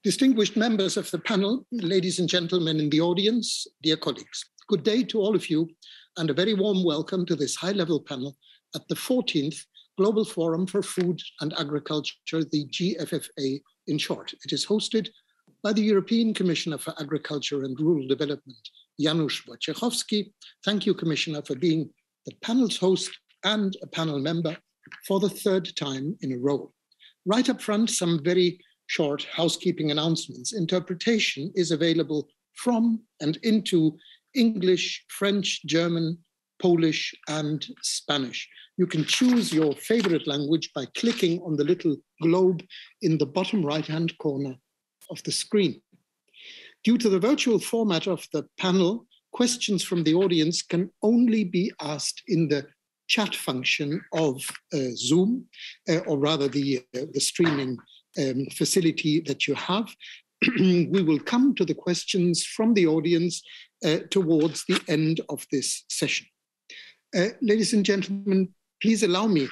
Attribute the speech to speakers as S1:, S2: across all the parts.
S1: Distinguished members of the panel, ladies and gentlemen in the audience, dear colleagues, good day to all of you and a very warm welcome to this high-level panel at the 14th Global Forum for Food and Agriculture, the GFFA in short. It is hosted by the European Commissioner for Agriculture and Rural Development, Janusz Wojciechowski. Thank you, Commissioner, for being the panel's host and a panel member for the third time in a row. Right up front, some very short housekeeping announcements. Interpretation is available from and into English, French, German, Polish, and Spanish. You can choose your favorite language by clicking on the little globe in the bottom right-hand corner of the screen. Due to the virtual format of the panel, questions from the audience can only be asked in the chat function of Zoom, or rather the streaming facility that you have. We will come to the questions from the audience towards the end of this session. Ladies and gentlemen, please allow me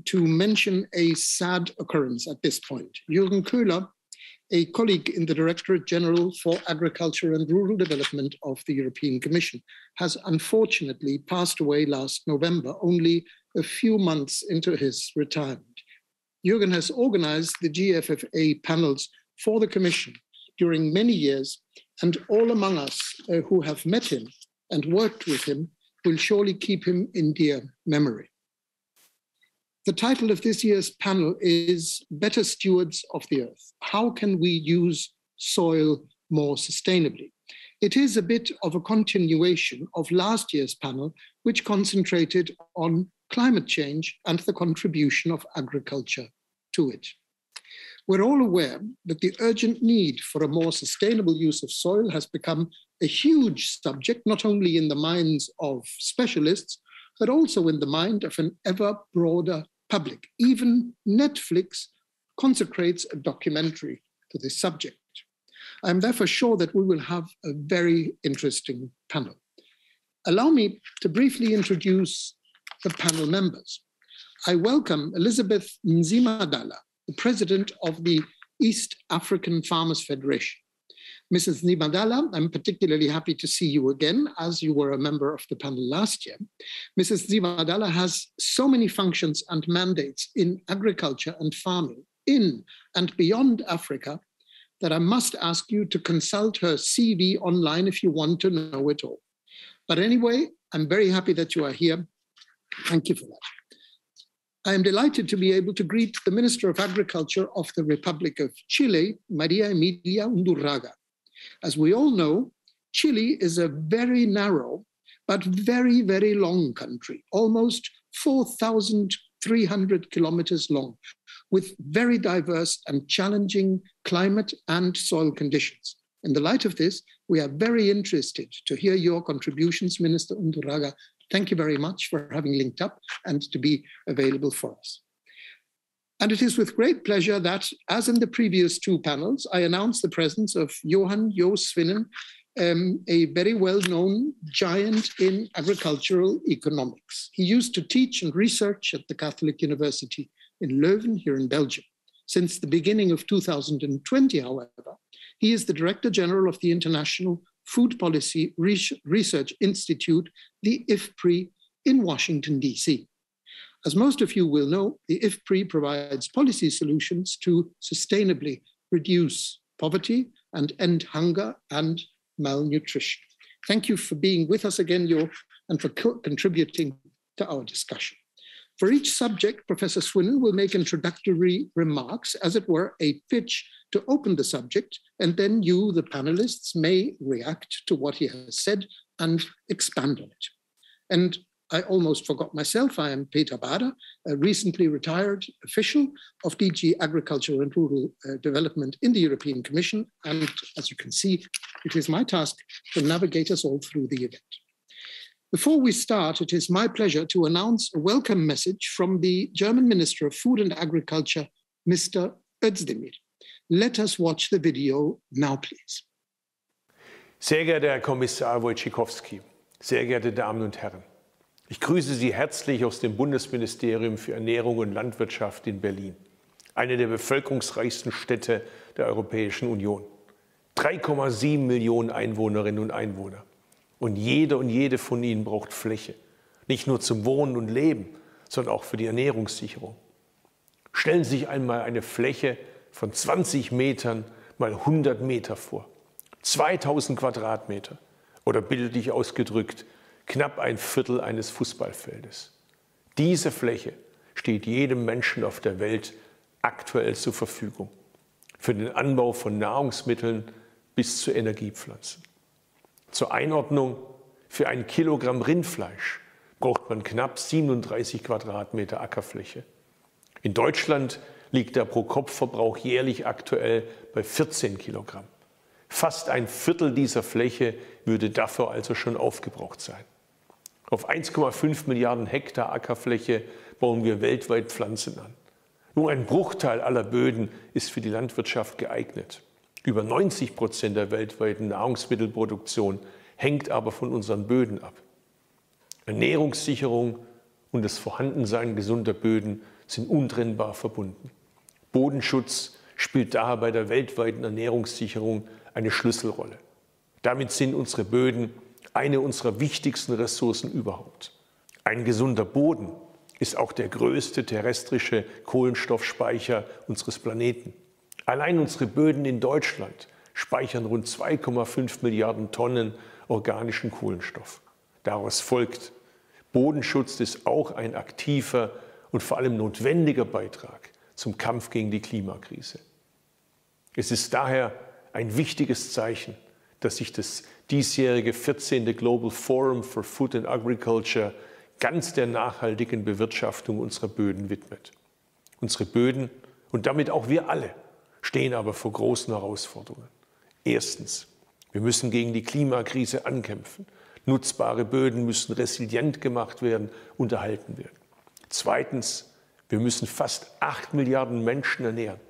S1: to mention a sad occurrence at this point. Jürgen Köhler, a colleague in the Directorate General for Agriculture and Rural Development of the European Commission, has unfortunately passed away last November, only a few months into his retirement. Jürgen has organized the GFFA panels for the Commission during many years, and all among us who have met him and worked with him will surely keep him in dear memory. The title of this year's panel is Better Stewards of the Earth. How can we use soil more sustainably? It is a bit of a continuation of last year's panel, which concentrated on climate change and the contribution of agriculture to it. We're all aware that the urgent need for a more sustainable use of soil has become a huge subject, not only in the minds of specialists, but also in the mind of an ever broader public. Even Netflix consecrates a documentary to this subject. I'm therefore sure that we will have a very interesting panel. Allow me to briefly introduce the panel members. I welcome Elizabeth Nzimadala, the president of the East African Farmers Federation. Mrs. Nzimadala, I'm particularly happy to see you again, as you were a member of the panel last year. Mrs. Nzimadala has so many functions and mandates in agriculture and farming in and beyond Africa that I must ask you to consult her CV online if you want to know it all. But anyway, I'm very happy that you are here. Thank you for that. I am delighted to be able to greet the Minister of Agriculture of the Republic of Chile, Maria Emilia Undurraga. As we all know, Chile is a very narrow but very, very long country, almost 4,300 kilometers long, with very diverse and challenging climate and soil conditions. In the light of this, we are very interested to hear your contributions, Minister Undurraga. Thank you very much for having linked up and to be available for us. And it is with great pleasure that, as in the previous two panels, I announce the presence of Johan Jo Swinnen, a very well-known giant in agricultural economics. He used to teach and research at the Catholic University in Leuven here in Belgium. Since the beginning of 2020, however, he is the Director General of the International Food Policy Research Institute, the IFPRI, in Washington, D.C. As most of you will know, the IFPRI provides policy solutions to sustainably reduce poverty and end hunger and malnutrition. Thank you for being with us again, Jo, and for contributing to our discussion. For each subject, Professor Swinnen will make introductory remarks, as it were, a pitch to open the subject, and then you, the panelists, may react to what he has said and expand on it. And I almost forgot myself. I am Peter Bader, a recently retired official of DG Agriculture and Rural Development in the European Commission. And as you can see, it is my task to navigate us all through the event. Before we start, it is my pleasure to announce a welcome message from the German Minister of Food and Agriculture, Mr. Özdemir. Let us watch the video now, please.
S2: Sehr geehrter Herr Kommissar Wojciechowski, sehr geehrte Damen und Herren, ich grüße Sie herzlich aus dem Bundesministerium für Ernährung und Landwirtschaft in Berlin. eine der bevölkerungsreichsten Städte der Europäischen Union. 3,7 Millionen Einwohnerinnen und Einwohner. Und jede von ihnen braucht Fläche. Nicht nur zum Wohnen und Leben, sondern auch für die Ernährungssicherung. Stellen Sie sich einmal eine Fläche von 20 Metern mal 100 Meter vor. 2000 Quadratmeter. Oder bildlich ausgedrückt, knapp ein Viertel eines Fußballfeldes. Diese Fläche steht jedem Menschen auf der Welt aktuell zur Verfügung. Für den Anbau von Nahrungsmitteln bis zu Energiepflanzen. Zur Einordnung: Für 1 Kilogramm Rindfleisch braucht man knapp 37 Quadratmeter Ackerfläche. In Deutschland liegt der Pro-Kopf-Verbrauch jährlich aktuell bei 14 Kilogramm. Fast ein Viertel dieser Fläche würde dafür also schon aufgebraucht sein. Auf 1,5 Milliarden Hektar Ackerfläche bauen wir weltweit Pflanzen an. Nur ein Bruchteil aller Böden ist für die Landwirtschaft geeignet. Über 90% der weltweiten Nahrungsmittelproduktion hängt aber von unseren Böden ab. Ernährungssicherung und das Vorhandensein gesunder Böden sind untrennbar verbunden. Bodenschutz spielt daher bei der weltweiten Ernährungssicherung eine Schlüsselrolle. Damit sind unsere Böden eine unserer wichtigsten Ressourcen überhaupt. Ein gesunder Boden ist auch der größte terrestrische Kohlenstoffspeicher unseres Planeten. Allein unsere Böden in Deutschland speichern rund 2,5 Milliarden Tonnen organischen Kohlenstoff. Daraus folgt: Bodenschutz ist auch ein aktiver und vor allem notwendiger Beitrag zum Kampf gegen die Klimakrise. Es ist daher ein wichtiges Zeichen, dass sich das diesjährige 14. Global Forum for Food and Agriculture ganz der nachhaltigen Bewirtschaftung unserer Böden widmet. Unsere Böden und damit auch wir alle stehen aber vor großen Herausforderungen. Erstens: Wir müssen gegen die Klimakrise ankämpfen. Nutzbare Böden müssen resilient gemacht werden und erhalten werden. Zweitens: Wir müssen fast 8 Milliarden Menschen ernähren,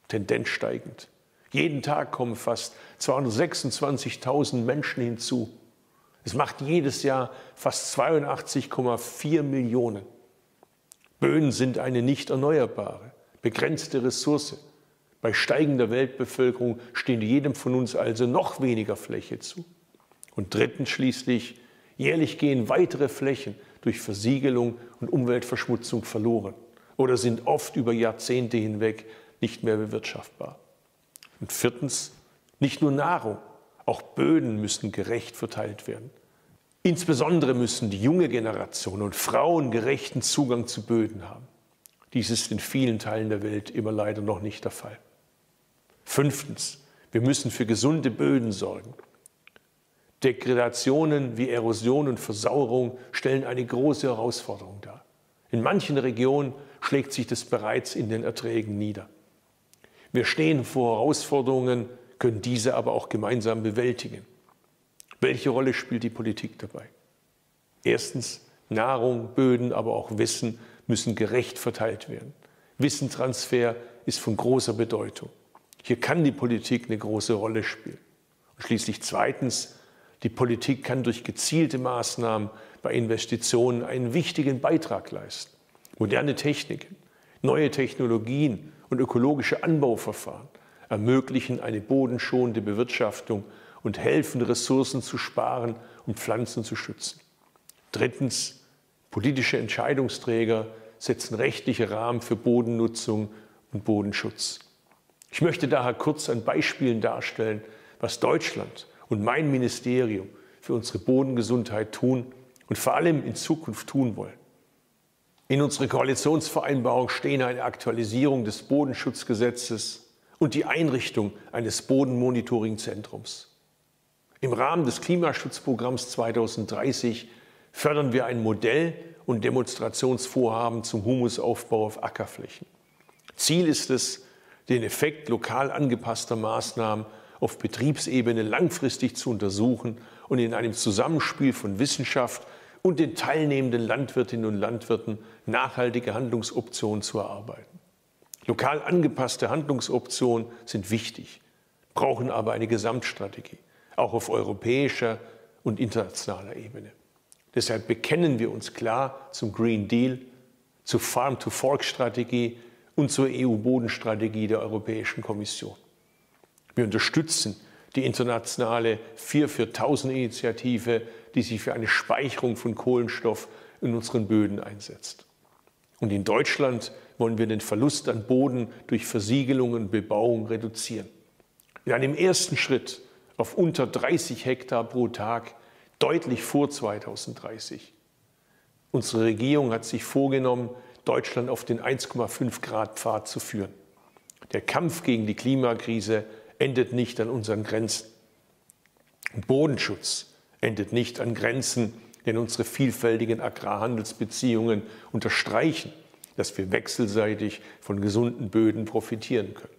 S2: Tendenz steigend. Jeden Tag kommen fast 226.000 Menschen hinzu. Es macht jedes Jahr fast 82,4 Millionen. Böden sind eine nicht erneuerbare, begrenzte Ressource. Bei steigender Weltbevölkerung steht jedem von uns also noch weniger Fläche zu. Und drittens schließlich: Jährlich gehen weitere Flächen durch Versiegelung und Umweltverschmutzung verloren oder sind oft über Jahrzehnte hinweg nicht mehr bewirtschaftbar. Und viertens: Nicht nur Nahrung, auch Böden müssen gerecht verteilt werden. Insbesondere müssen die junge Generation und Frauen gerechten Zugang zu Böden haben. Dies ist in vielen Teilen der Welt immer leider noch nicht der Fall. Fünftens: Wir müssen für gesunde Böden sorgen. Degradationen wie Erosion und Versauerung stellen eine große Herausforderung dar. In manchen Regionen schlägt sich das bereits in den Erträgen nieder. Wir stehen vor Herausforderungen, können diese aber auch gemeinsam bewältigen. Welche Rolle spielt die Politik dabei? Erstens: Nahrung, Böden, aber auch Wissen müssen gerecht verteilt werden. Wissenstransfer ist von großer Bedeutung. Hier kann die Politik eine große Rolle spielen. Und schließlich zweitens: Die Politik kann durch gezielte Maßnahmen bei Investitionen einen wichtigen Beitrag leisten. Moderne Techniken, neue Technologien und ökologische Anbauverfahren ermöglichen eine bodenschonende Bewirtschaftung und helfen, Ressourcen zu sparen und Pflanzen zu schützen. Drittens: Politische Entscheidungsträger setzen rechtliche Rahmen für Bodennutzung und Bodenschutz. Ich möchte daher kurz an Beispielen darstellen, was Deutschland und mein Ministerium für unsere Bodengesundheit tun und vor allem in Zukunft tun wollen. In unserer Koalitionsvereinbarung stehen eine Aktualisierung des Bodenschutzgesetzes und die Einrichtung eines Bodenmonitoringzentrums. Im Rahmen des Klimaschutzprogramms 2030 fördern wir ein Modell- und Demonstrationsvorhaben zum Humusaufbau auf Ackerflächen. Ziel ist es, den Effekt lokal angepasster Maßnahmen auf Betriebsebene langfristig zu untersuchen und in einem Zusammenspiel von Wissenschaft und den teilnehmenden Landwirtinnen und Landwirten nachhaltige Handlungsoptionen zu erarbeiten. Lokal angepasste Handlungsoptionen sind wichtig, brauchen aber eine Gesamtstrategie, auch auf europäischer und internationaler Ebene. Deshalb bekennen wir uns klar zum Green Deal, zur Farm-to-Fork-Strategie und zur EU-Bodenstrategie der Europäischen Kommission. Wir unterstützen die internationale 4 für 1000 Initiative, die sich für eine Speicherung von Kohlenstoff in unseren Böden einsetzt. Und in Deutschland wollen wir den Verlust an Boden durch Versiegelung und Bebauung reduzieren. In einem ersten Schritt auf unter 30 Hektar pro Tag, deutlich vor 2030. Unsere Regierung hat sich vorgenommen, Deutschland auf den 1,5 Grad Pfad zu führen. Der Kampf gegen die Klimakrise endet nicht an unseren Grenzen. Bodenschutz endet nicht an Grenzen, denn unsere vielfältigen Agrarhandelsbeziehungen unterstreichen, dass wir wechselseitig von gesunden Böden profitieren können.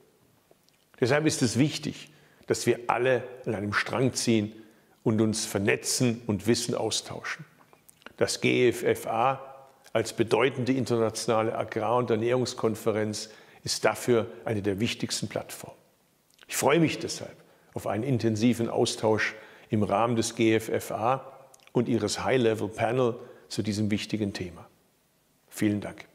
S2: Deshalb ist es wichtig, dass wir alle an einem Strang ziehen und uns vernetzen und Wissen austauschen. Das GFFA als bedeutende internationale Agrar- und Ernährungskonferenz ist dafür eine der wichtigsten Plattformen. Ich freue mich deshalb auf einen intensiven Austausch im Rahmen des GFFA und Ihres High-Level-Panel zu diesem wichtigen Thema. Vielen Dank.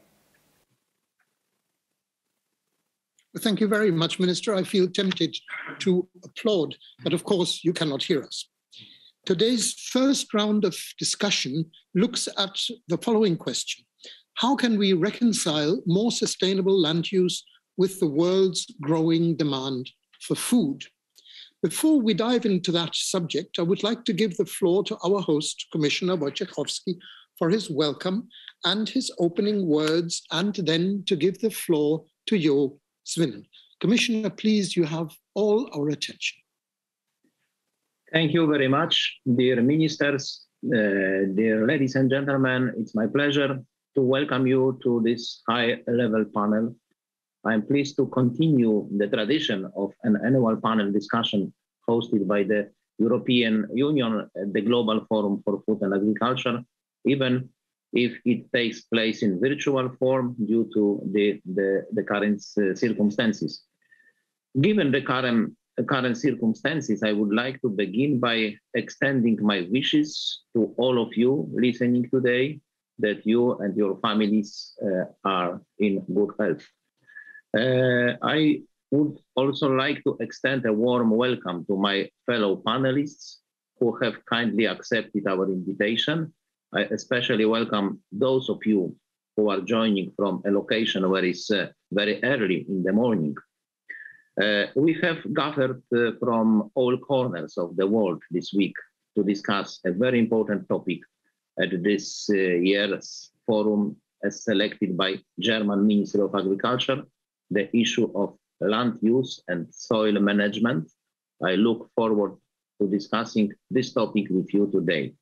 S1: Thank you very much, Minister. I feel tempted to applaud, but of course you cannot hear us. Today's first round of discussion looks at the following question. How can we reconcile more sustainable land use with the world's growing demand for food? Before we dive into that subject, I would like to give the floor to our host, Commissioner Wojciechowski, for his welcome and his opening words, and then to give the floor to Jo Swinnen. Commissioner, please, you have all our attention.
S3: Thank you very much, dear ministers, dear ladies and gentlemen. It's my pleasure to welcome you to this high-level panel. I'm pleased to continue the tradition of an annual panel discussion hosted by the European Union at the Global Forum for Food and Agriculture, even if it takes place in virtual form due to the current circumstances. Given the current circumstances, I would like to begin by extending my wishes to all of you listening today, that you and your families are in good health. I would also like to extend a warm welcome to my fellow panelists who have kindly accepted our invitation. I especially welcome those of you who are joining from a location where it's very early in the morning. We have gathered from all corners of the world this week to discuss a very important topic at this year's forum, as selected by German Ministry of Agriculture, the issue of land use and soil management. I look forward to discussing this topic with you today.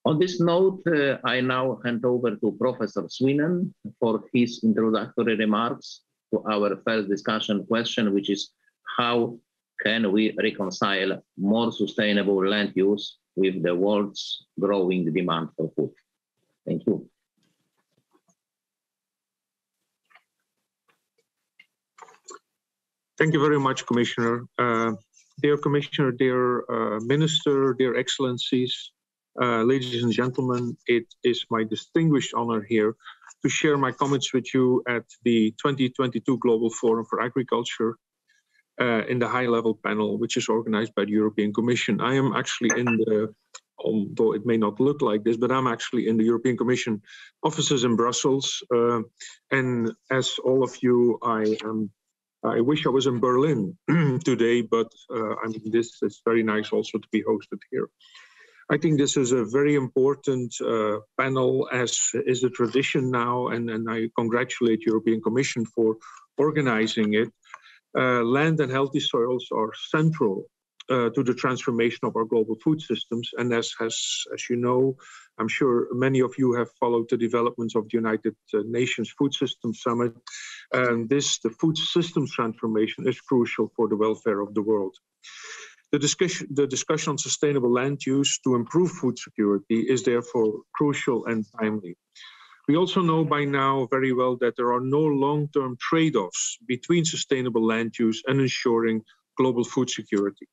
S3: On this note, I now hand over to Professor Swinnen for his introductory remarks to our first discussion question, which is how can we reconcile more sustainable land use with the world's growing demand for food? Thank you.
S4: Thank you very much, Commissioner. Dear Commissioner, dear Minister, dear Excellencies, ladies and gentlemen, it is my distinguished honor here to share my comments with you at the 2022 Global Forum for Agriculture in the high-level panel, which is organized by the European Commission. I am actually in the, although it may not look like this, but I'm actually in the European Commission offices in Brussels. And as all of you, I wish I was in Berlin today, but I mean, this is very nice also to be hosted here. I think this is a very important panel, as is the tradition now, and I congratulate the European Commission for organizing it. Land and healthy soils are central to the transformation of our global food systems, and as you know, I'm sure many of you have followed the developments of the United Nations Food Systems Summit, and the food systems transformation is crucial for the welfare of the world. The discussion on sustainable land use to improve food security is therefore crucial and timely. We also know by now very well that there are no long-term trade-offs between sustainable land use and ensuring global food security.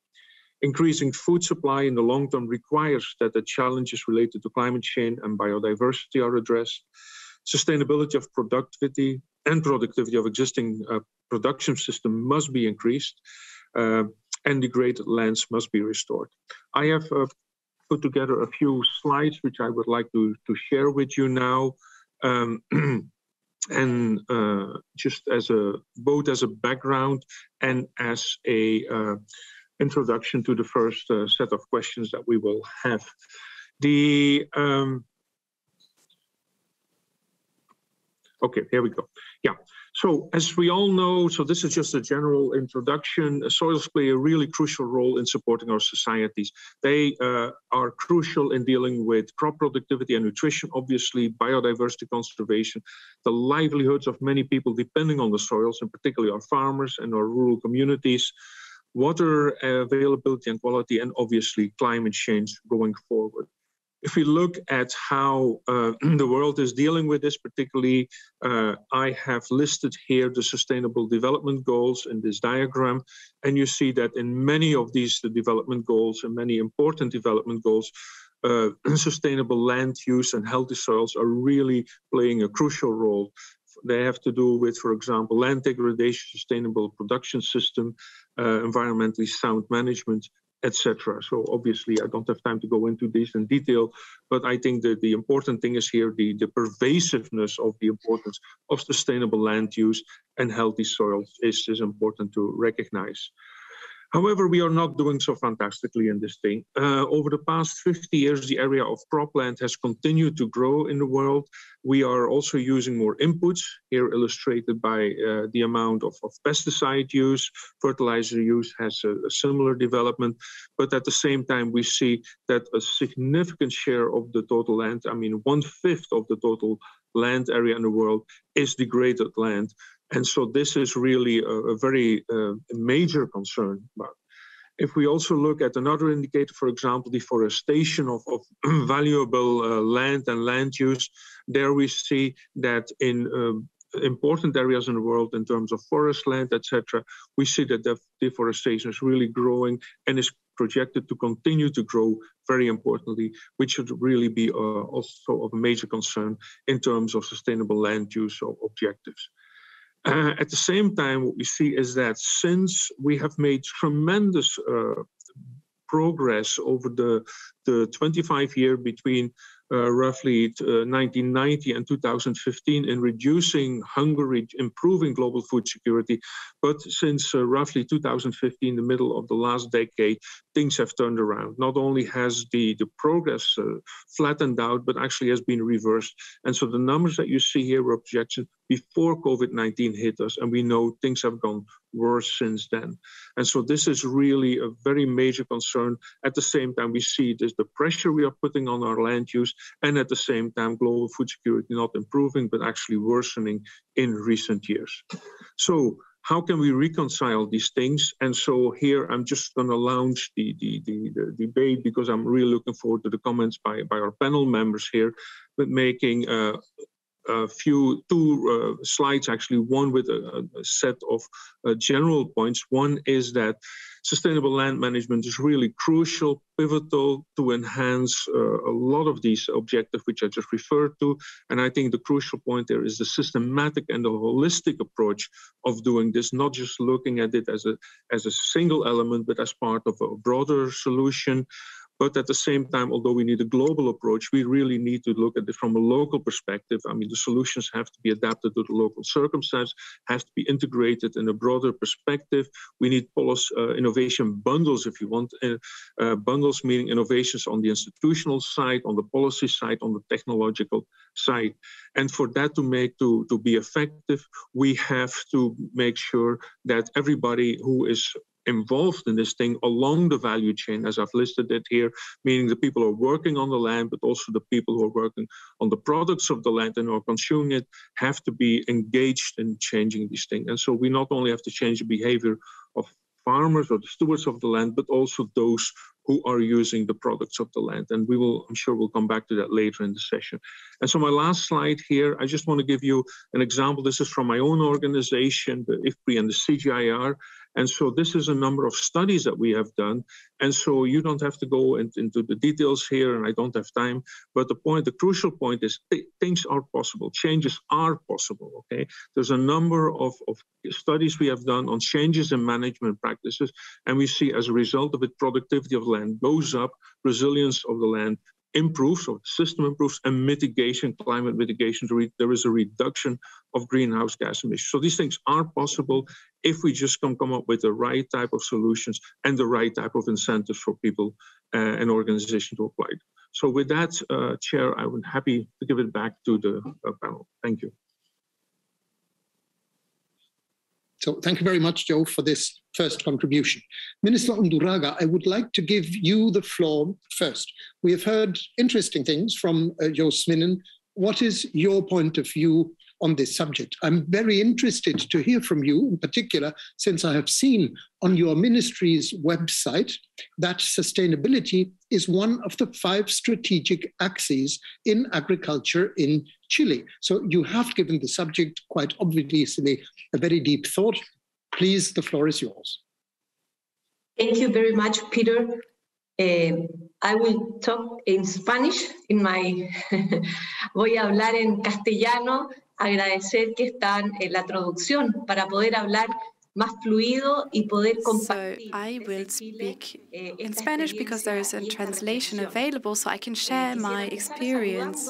S4: Increasing food supply in the long term requires that the challenges related to climate change and biodiversity are addressed. Sustainability of productivity, and productivity of existing production system must be increased, and degraded lands must be restored. I have put together a few slides which I would like to share with you now, and just as both as a background and as a introduction to the first set of questions that we will have. Okay, here we go. Yeah, so as we all know, so this is just a general introduction. Soils play a really crucial role in supporting our societies. They are crucial in dealing with crop productivity and nutrition, obviously biodiversity conservation, the livelihoods of many people depending on the soils, and particularly our farmers and our rural communities, water availability and quality, and obviously climate change going forward. If we look at how the world is dealing with this, particularly, I have listed here the Sustainable Development Goals in this diagram. And you see that in many of these development goals and many important development goals, sustainable land use and healthy soils are really playing a crucial role. They have to do with, for example, land degradation, sustainable production system, environmentally sound management, etc. So obviously, I don't have time to go into this in detail, but I think that the important thing is here the pervasiveness of the importance of sustainable land use and healthy soils is important to recognize. However, we are not doing so fantastically in this thing. Over the past 50 years, the area of cropland has continued to grow in the world. We are also using more inputs, here illustrated by the amount of pesticide use. Fertilizer use has a similar development. But at the same time, we see that a significant share of the total land, I mean, 1/5 of the total land area in the world is degraded land. And so this is really a very major concern. But if we also look at another indicator, for example, deforestation of valuable land and land use, there we see that in important areas in the world in terms of forest land, etc., we see that deforestation is really growing and is projected to continue to grow very importantly, which should really be also of a major concern in terms of sustainable land use objectives. At the same time, what we see is that since we have made tremendous progress over the 25 years between roughly 1990 and 2015 in reducing hunger, improving global food security. But since roughly 2015, the middle of the last decade, things have turned around. Not only has the progress flattened out, but actually has been reversed. And so the numbers that you see here were projections before COVID-19 hit us, and we know things have gone worse since then. And so this is really a very major concern. At the same time, we see this, the pressure we are putting on our land use, and at the same time, global food security not improving, but actually worsening in recent years. So how can we reconcile these things? And so here, I'm just going to launch the debate, because I'm really looking forward to the comments by our panel members here, but making two slides, actually, one with a set of general points. One is that sustainable land management is really crucial, pivotal to enhance a lot of these objectives, which I just referred to. And I think the crucial point there is the systematic and the holistic approach of doing this, not just looking at it as a single element, but as part of a broader solution. But at the same time, although we need a global approach, we really need to look at it from a local perspective. I mean, the solutions have to be adapted to the local circumstance, have to be integrated in a broader perspective. We need policy innovation bundles, if you want. Bundles meaning innovations on the institutional side, on the policy side, on the technological side. And for that to be effective, we have to make sure that everybody who is involved in this thing along the value chain, as I've listed it here, meaning the people who are working on the land, but also the people who are working on the products of the land and are consuming it, have to be engaged in changing these things. And so we not only have to change the behavior of farmers or the stewards of the land, but also those who are using the products of the land. And we will, I'm sure we'll come back to that later in the session. And so my last slide here, I just want to give you an example. This is from my own organization, the IFPRI and the CGIAR. And so this is a number of studies that we have done. And so you don't have to go into the details here, and I don't have time. But the crucial point is things are possible. Changes are possible, okay? There's a number of studies we have done on changes in management practices. And we see as a result of it, productivity of land goes up, resilience of the land improves, or the system improves, and mitigation, climate mitigation, there is a reduction of greenhouse gas emissions. So these things are possible if we just come up with the right type of solutions and the right type of incentives for people and organizations to apply. So with that, Chair, I would be happy to give it back to the panel. Thank you.
S1: So thank you very much, Joe, for this first contribution. Minister Unduraga, I would like to give you the floor first. We have heard interesting things from Joe Sminnen. What is your point of view on this subject? I'm very interested to hear from you, in particular, since I have seen on your ministry's website that sustainability is one of the 5 strategic axes in agriculture in Chile. So you have given the subject quite obviously a very deep thought. Please, the floor is yours.
S5: Thank you very much, Peter. I will talk in Spanish. Voy a hablar en castellano. Agradecer que están en la traducción para poder hablar más fluido y poder compartir.
S6: So I will speak in Spanish because there is a translation available, so I can share my experience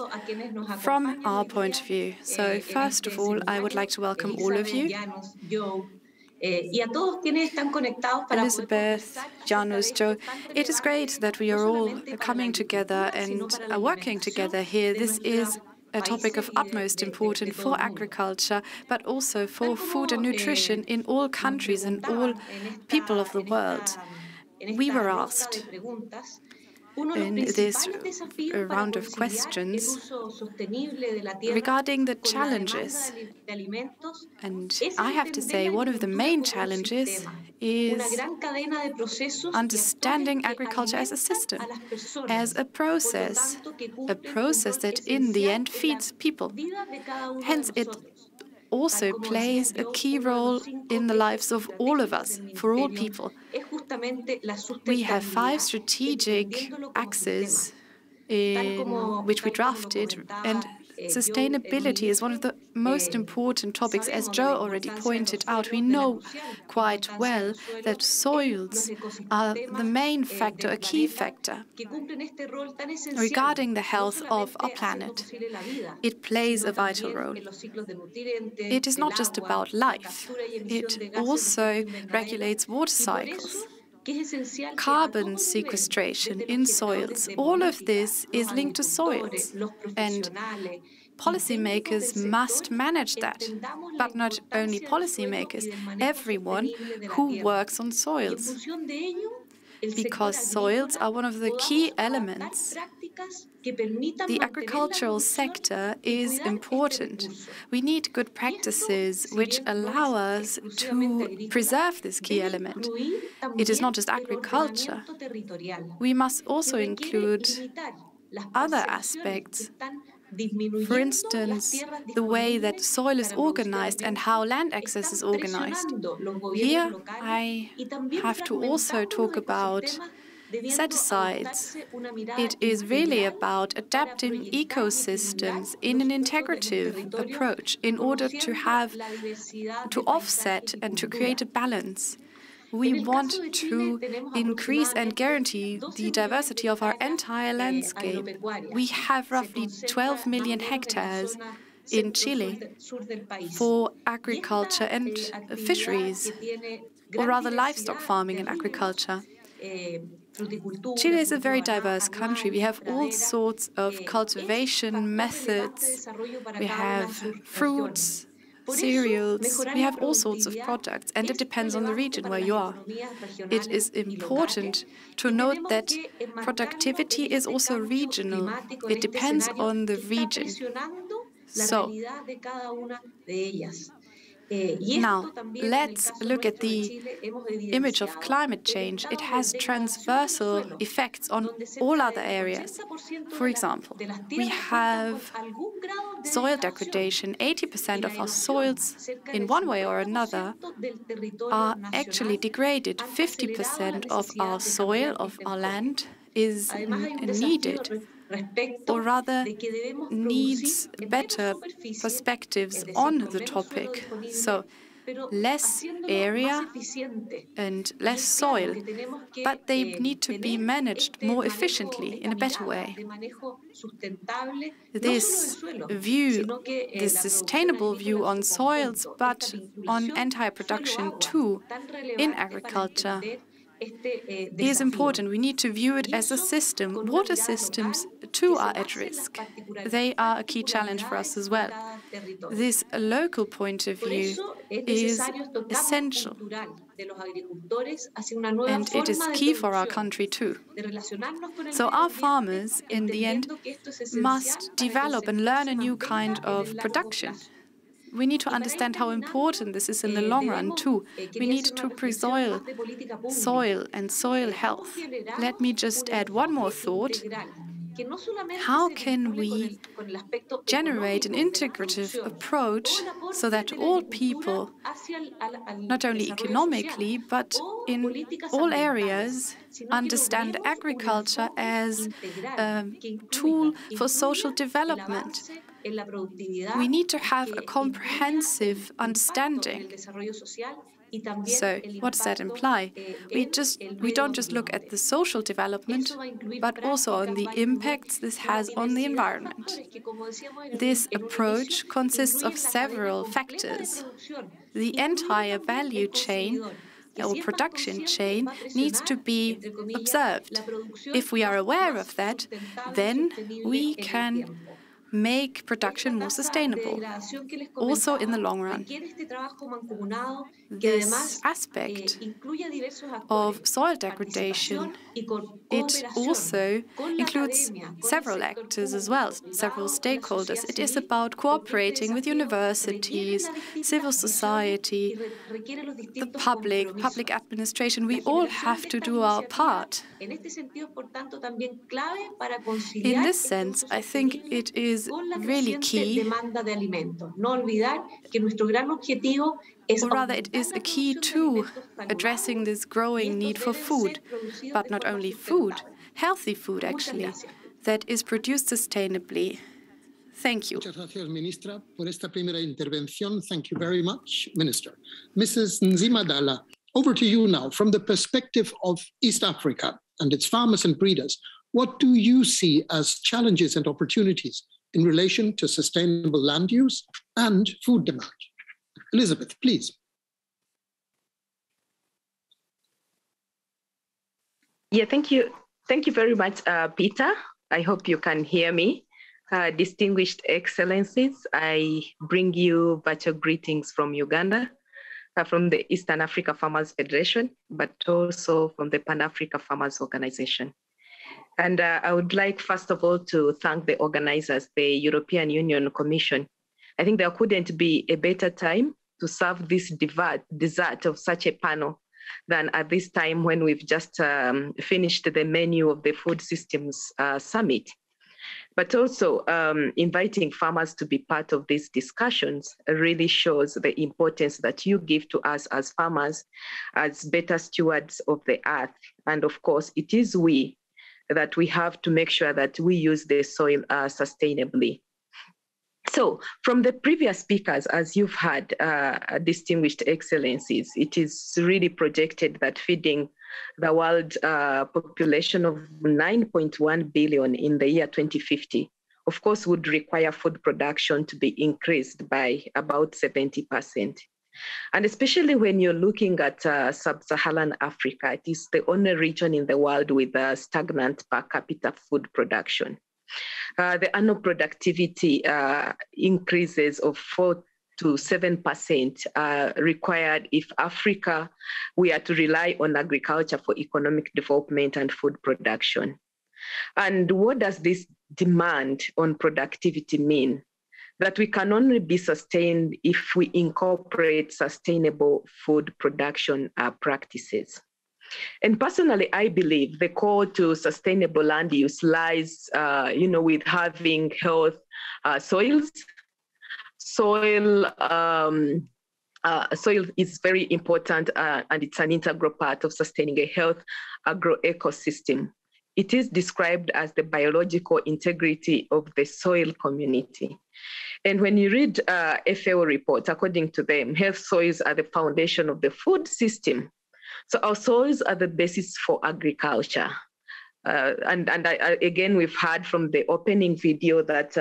S6: from our point of view. So first of all, I would like to welcome all of you. Elizabeth, Janus, Joe, it is great that we are all coming together and are working together here. This is a topic of utmost importance for agriculture, but also for food and nutrition in all countries and all people of the world. We were asked in this round of questions regarding the challenges. And I have to say, one of the main challenges is understanding agriculture as a system, as a process that in the end feeds people. Hence, it also plays a key role in the lives of all of us, for all people. We have 5 strategic axes in which we drafted, and sustainability is one of the most important topics. As Joe already pointed out, we know quite well that soils are the main factor, a key factor, regarding the health of our planet. It plays a vital role. It is not just about life. It also regulates water cycles, carbon sequestration in soils. All of this is linked to soils, and policymakers must manage that. But not only policymakers, everyone who works on soils, because soils are one of the key elements. The agricultural sector is important. We need good practices which allow us to preserve this key element. It is not just agriculture. We must also include other aspects. For instance, the way that soil is organized and how land access is organized. Here, I have to also talk about set-asides. It is really about adapting ecosystems in an integrative approach in order to offset and to create a balance. We want to increase and guarantee the diversity of our entire landscape. We have roughly 12 million hectares in Chile for agriculture and fisheries, or rather livestock farming and agriculture. Chile is a very diverse country. We have all sorts of cultivation methods. We have fruits, cereals, we have all sorts of products, and it depends on the region where you are. It is important to note that productivity is also regional. It depends on the region. So, Now, let's look at the image of climate change. It has transversal effects on all other areas. For example, we have soil degradation. 80% of our soils, in one way or another, are actually degraded. 50% of our soil, of our land, is needed, or rather needs better perspectives on the topic. So less area and less soil, but they need to be managed more efficiently in a better way. This view, this sustainable view on soils, but on anti-production too in agriculture, is important. We need to view it as a system. Water systems too are at risk. They are a key challenge for us as well. This local point of view is essential, and it is key for our country too. So our farmers, in the end, must develop and learn a new kind of production. We need to understand how important this is in the long run, too. We need to preserve soil and soil health. Let me just add one more thought. How can we generate an integrative approach so that all people, not only economically, but in all areas, understand agriculture as a tool for social development? We need to have a comprehensive understanding. So what does that imply? We don't just look at the social development, but also on the impacts this has on the environment. This approach consists of several factors. The entire value chain or production chain needs to be observed. If we are aware of that, then we can make production more sustainable, also in the long run. This aspect of soil degradation, it also includes several actors as well, several stakeholders. It is about cooperating with universities, civil society, the public administration. We all have to do our part. In this sense, I think it is really key, or rather it is a key to addressing this growing need for food, but not only food, healthy food actually, that is produced sustainably. Thank you.
S1: Muchas gracias, Ministra, por esta primera intervención. Thank you very much, Minister. Mrs. Zima, over to you now. From the perspective of East Africa and its farmers and breeders, what do you see as challenges and opportunities in relation to sustainable land use and food demand? Elizabeth, please.
S7: Yeah, thank you. Thank you very much, Peter. I hope you can hear me. Distinguished Excellencies, I bring you virtual greetings from Uganda, from the Eastern Africa Farmers Federation, but also from the Pan-Africa Farmers Organization. And I would like, first of all, to thank the organizers, the European Union Commission. I think there couldn't be a better time to serve this dessert of such a panel than at this time when we've just finished the menu of the Food Systems Summit. But also inviting farmers to be part of these discussions really shows the importance that you give to us as farmers, as better stewards of the earth. And of course, it is we that we have to make sure that we use the soil sustainably. So from the previous speakers, as you've had, distinguished excellencies, it is really projected that feeding the world population of 9.1 billion in the year 2050, of course, would require food production to be increased by about 70%. And especially when you're looking at sub-Saharan Africa, it is the only region in the world with stagnant per capita food production. The annual productivity increases of 4 to 7% required if Africa were to rely on agriculture for economic development and food production. And what does this demand on productivity mean? that we can only be sustained if we incorporate sustainable food production practices. And personally, I believe the core to sustainable land use lies, with having health soils. Soil is very important, and it's an integral part of sustaining a health agroecosystem. It is described as the biological integrity of the soil community. And when you read FAO reports, according to them, health soils are the foundation of the food system. So our soils are the basis for agriculture. Again, we've heard from the opening video that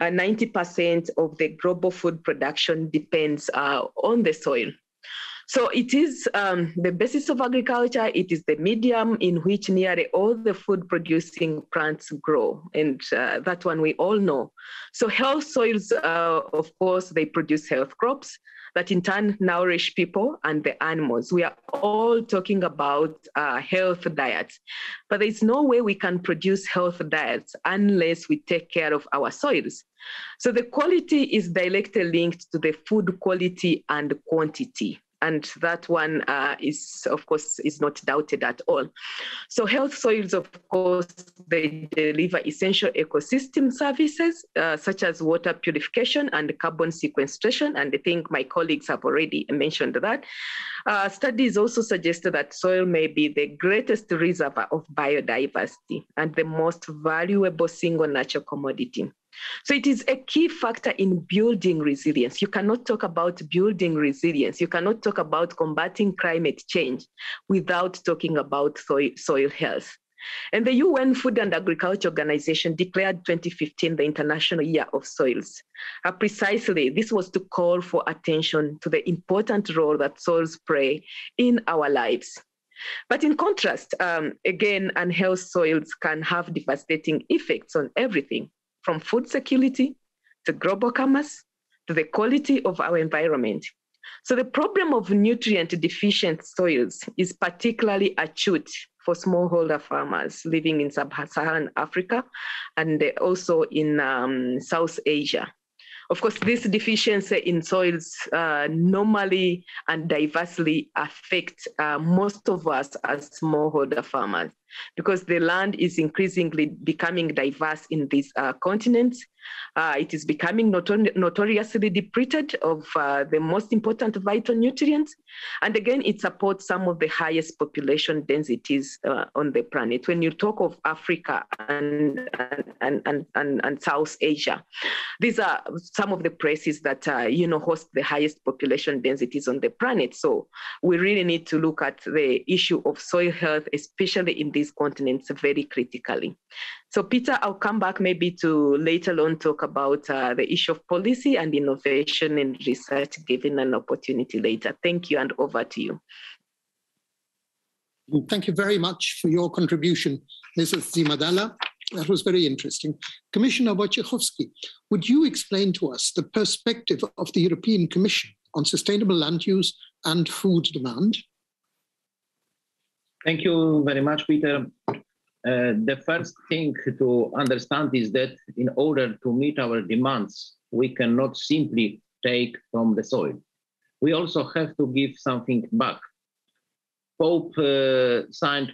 S7: 90% of the global food production depends on the soil. So it is the basis of agriculture. It is the medium in which nearly all the food producing plants grow. And that one we all know. So health soils, of course, they produce health crops that in turn nourish people and the animals. We are all talking about health diets, but there's no way we can produce health diets unless we take care of our soils. So the quality is directly linked to the food quality and quantity. And that one is not doubted at all. So health soils, of course, they deliver essential ecosystem services such as water purification and carbon sequestration. And I think my colleagues have already mentioned that. Studies also suggest that soil may be the greatest reservoir of biodiversity and the most valuable single natural commodity. So it is a key factor in building resilience. You cannot talk about building resilience. You cannot talk about combating climate change without talking about soil health. And the UN Food and Agriculture Organization declared 2015 the International Year of Soils. Precisely, this was to call for attention to the important role that soils play in our lives. But in contrast, again, unhealthy soils can have devastating effects on everything, from food security to global commerce to the quality of our environment. So the problem of nutrient deficient soils is particularly acute for smallholder farmers living in sub-Saharan Africa and also in South Asia. Of course, this deficiency in soils normally and diversely affect most of us as smallholder farmers, because the land is increasingly becoming diverse in these continents. It is becoming notoriously depleted of the most important vital nutrients. And again, it supports some of the highest population densities on the planet. When you talk of Africa and South Asia, these are some of the places that host the highest population densities on the planet. So we really need to look at the issue of soil health, especially in these continents, very critically. So Peter, I'll come back maybe to later on talk about the issue of policy and innovation and research, given an opportunity later. Thank you, and over to you.
S1: Thank you very much for your contribution, Mrs. Zima. That was very interesting. Commissioner Wojciechowski, would you explain to us the perspective of the European Commission on sustainable land use and food demand?
S3: Thank you very much, Peter. The first thing to understand is that in order to meet our demands, we cannot simply take from the soil. We also have to give something back. Pope Saint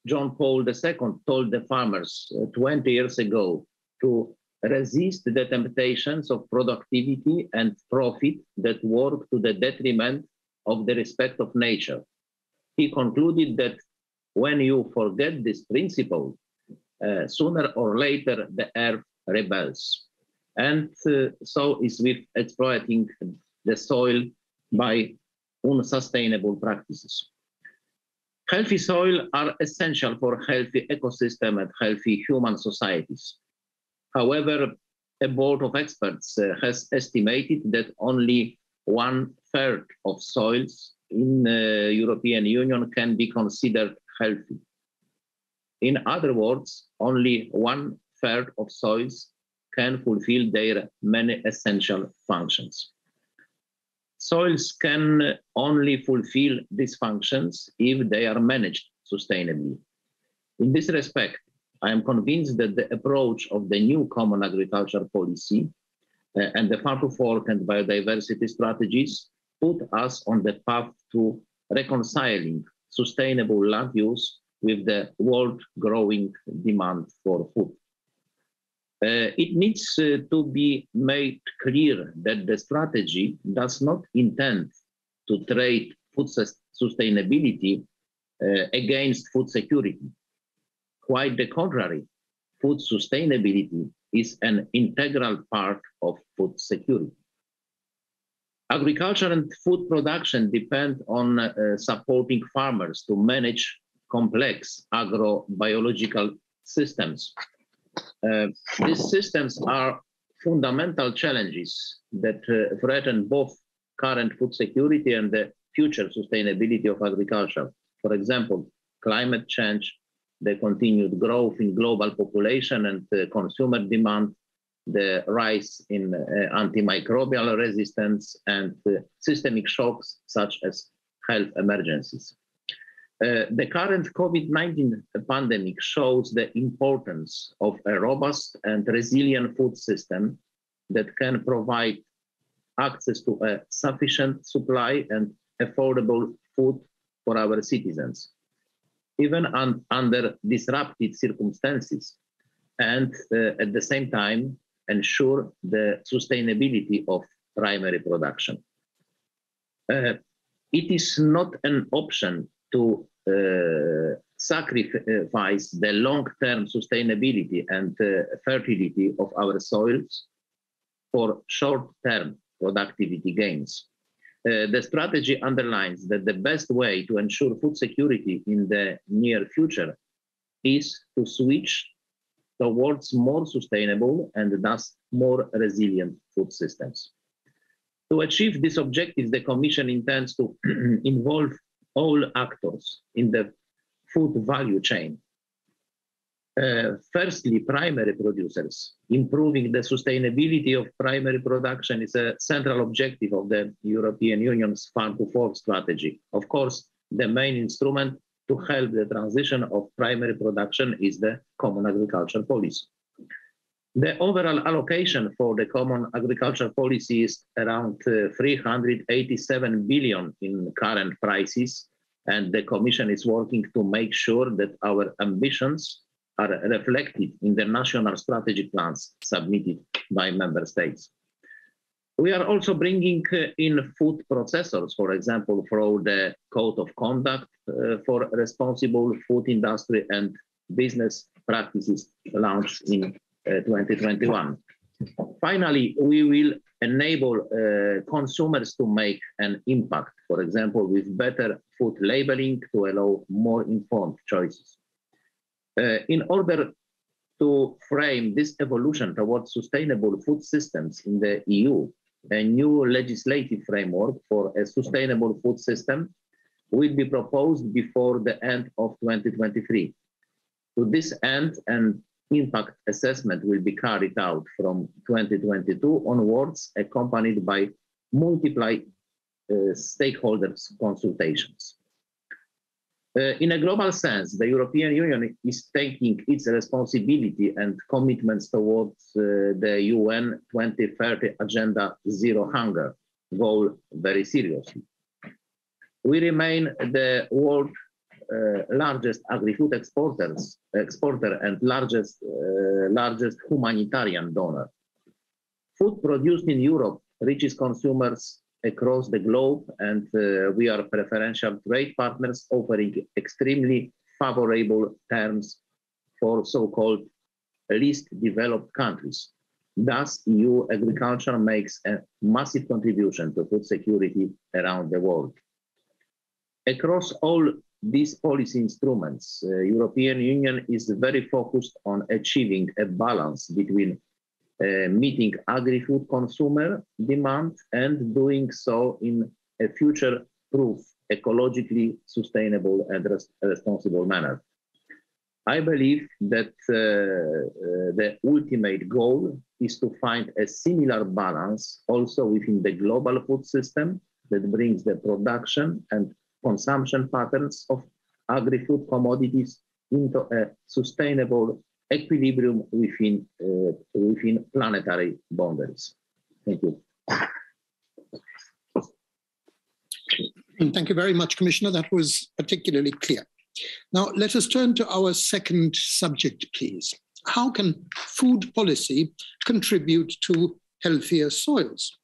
S3: John Paul II told the farmers 20 years ago to resist the temptations of productivity and profit that work to the detriment of the respect of nature. He concluded that when you forget this principle, sooner or later the earth rebels. And so is with exploiting the soil by unsustainable practices. Healthy soil are essential for healthy ecosystem and healthy human societies. However, a board of experts has estimated that only 1/3 of soils in the European Union can be considered healthy. In other words, only 1/3 of soils can fulfill their many essential functions. Soils can only fulfill these functions if they are managed sustainably. In this respect, I am convinced that the approach of the new common agricultural policy and the farm to fork and biodiversity strategies put us on the path to reconciling sustainable land use with the world growing demand for food. It needs to be made clear that the strategy does not intend to trade food sustainability against food security. Quite the contrary, food sustainability is an integral part of food security. Agriculture and food production depend on supporting farmers to manage complex agrobiological systems. These systems are fundamental challenges that threaten both current food security and the future sustainability of agriculture. For example, climate change, the continued growth in global population and consumer demand, the rise in antimicrobial resistance, and systemic shocks such as health emergencies. The current COVID-19 pandemic shows the importance of a robust and resilient food system that can provide access to a sufficient supply and affordable food for our citizens, even under disrupted circumstances, and at the same time ensure the sustainability of primary production. It is not an option to sacrifice the long-term sustainability and fertility of our soils for short-term productivity gains. The strategy underlines that the best way to ensure food security in the near future is to switch towards more sustainable and thus more resilient food systems. To achieve these objectives, the Commission intends to involve all actors in the food value chain. Firstly, primary producers. Improving the sustainability of primary production is a central objective of the European Union's Farm to Fork strategy. Of course, the main instrument to help the transition of primary production is the Common Agricultural Policy. The overall allocation for the Common Agricultural Policy is around 387 billion in current prices, and the Commission is working to make sure that our ambitions are reflected in the national strategic plans submitted by member states. We are also bringing in food processors, for example, through the Code of Conduct for Responsible Food Industry and Business Practices launched in 2021. Finally, we will enable consumers to make an impact, for example, with better food labeling to allow more informed choices. In order to frame this evolution towards sustainable food systems in the EU, a new legislative framework for a sustainable food system will be proposed before the end of 2023. To this end, an impact assessment will be carried out from 2022 onwards, accompanied by multiple stakeholders consultations. In a global sense, the European Union is taking its responsibility and commitments towards the UN 2030 Agenda Zero Hunger goal very seriously. We remain the world's largest agri-food exporter and largest humanitarian donor. Food produced in Europe reaches consumers across the globe, and we are preferential trade partners offering extremely favorable terms for so-called least developed countries. Thus, EU agriculture makes a massive contribution to food security around the world. Across all these policy instruments, European Union is very focused on achieving a balance between meeting agri-food consumer demand and doing so in a future-proof, ecologically sustainable and responsible manner. I believe that the ultimate goal is to find a similar balance also within the global food system that brings the production and consumption patterns of agri-food commodities into a sustainable equilibrium within planetary boundaries. Thank you.
S1: Thank you very much, Commissioner. That was particularly clear. Now, let us turn to our second subject, please. How can food policy contribute to healthier soils?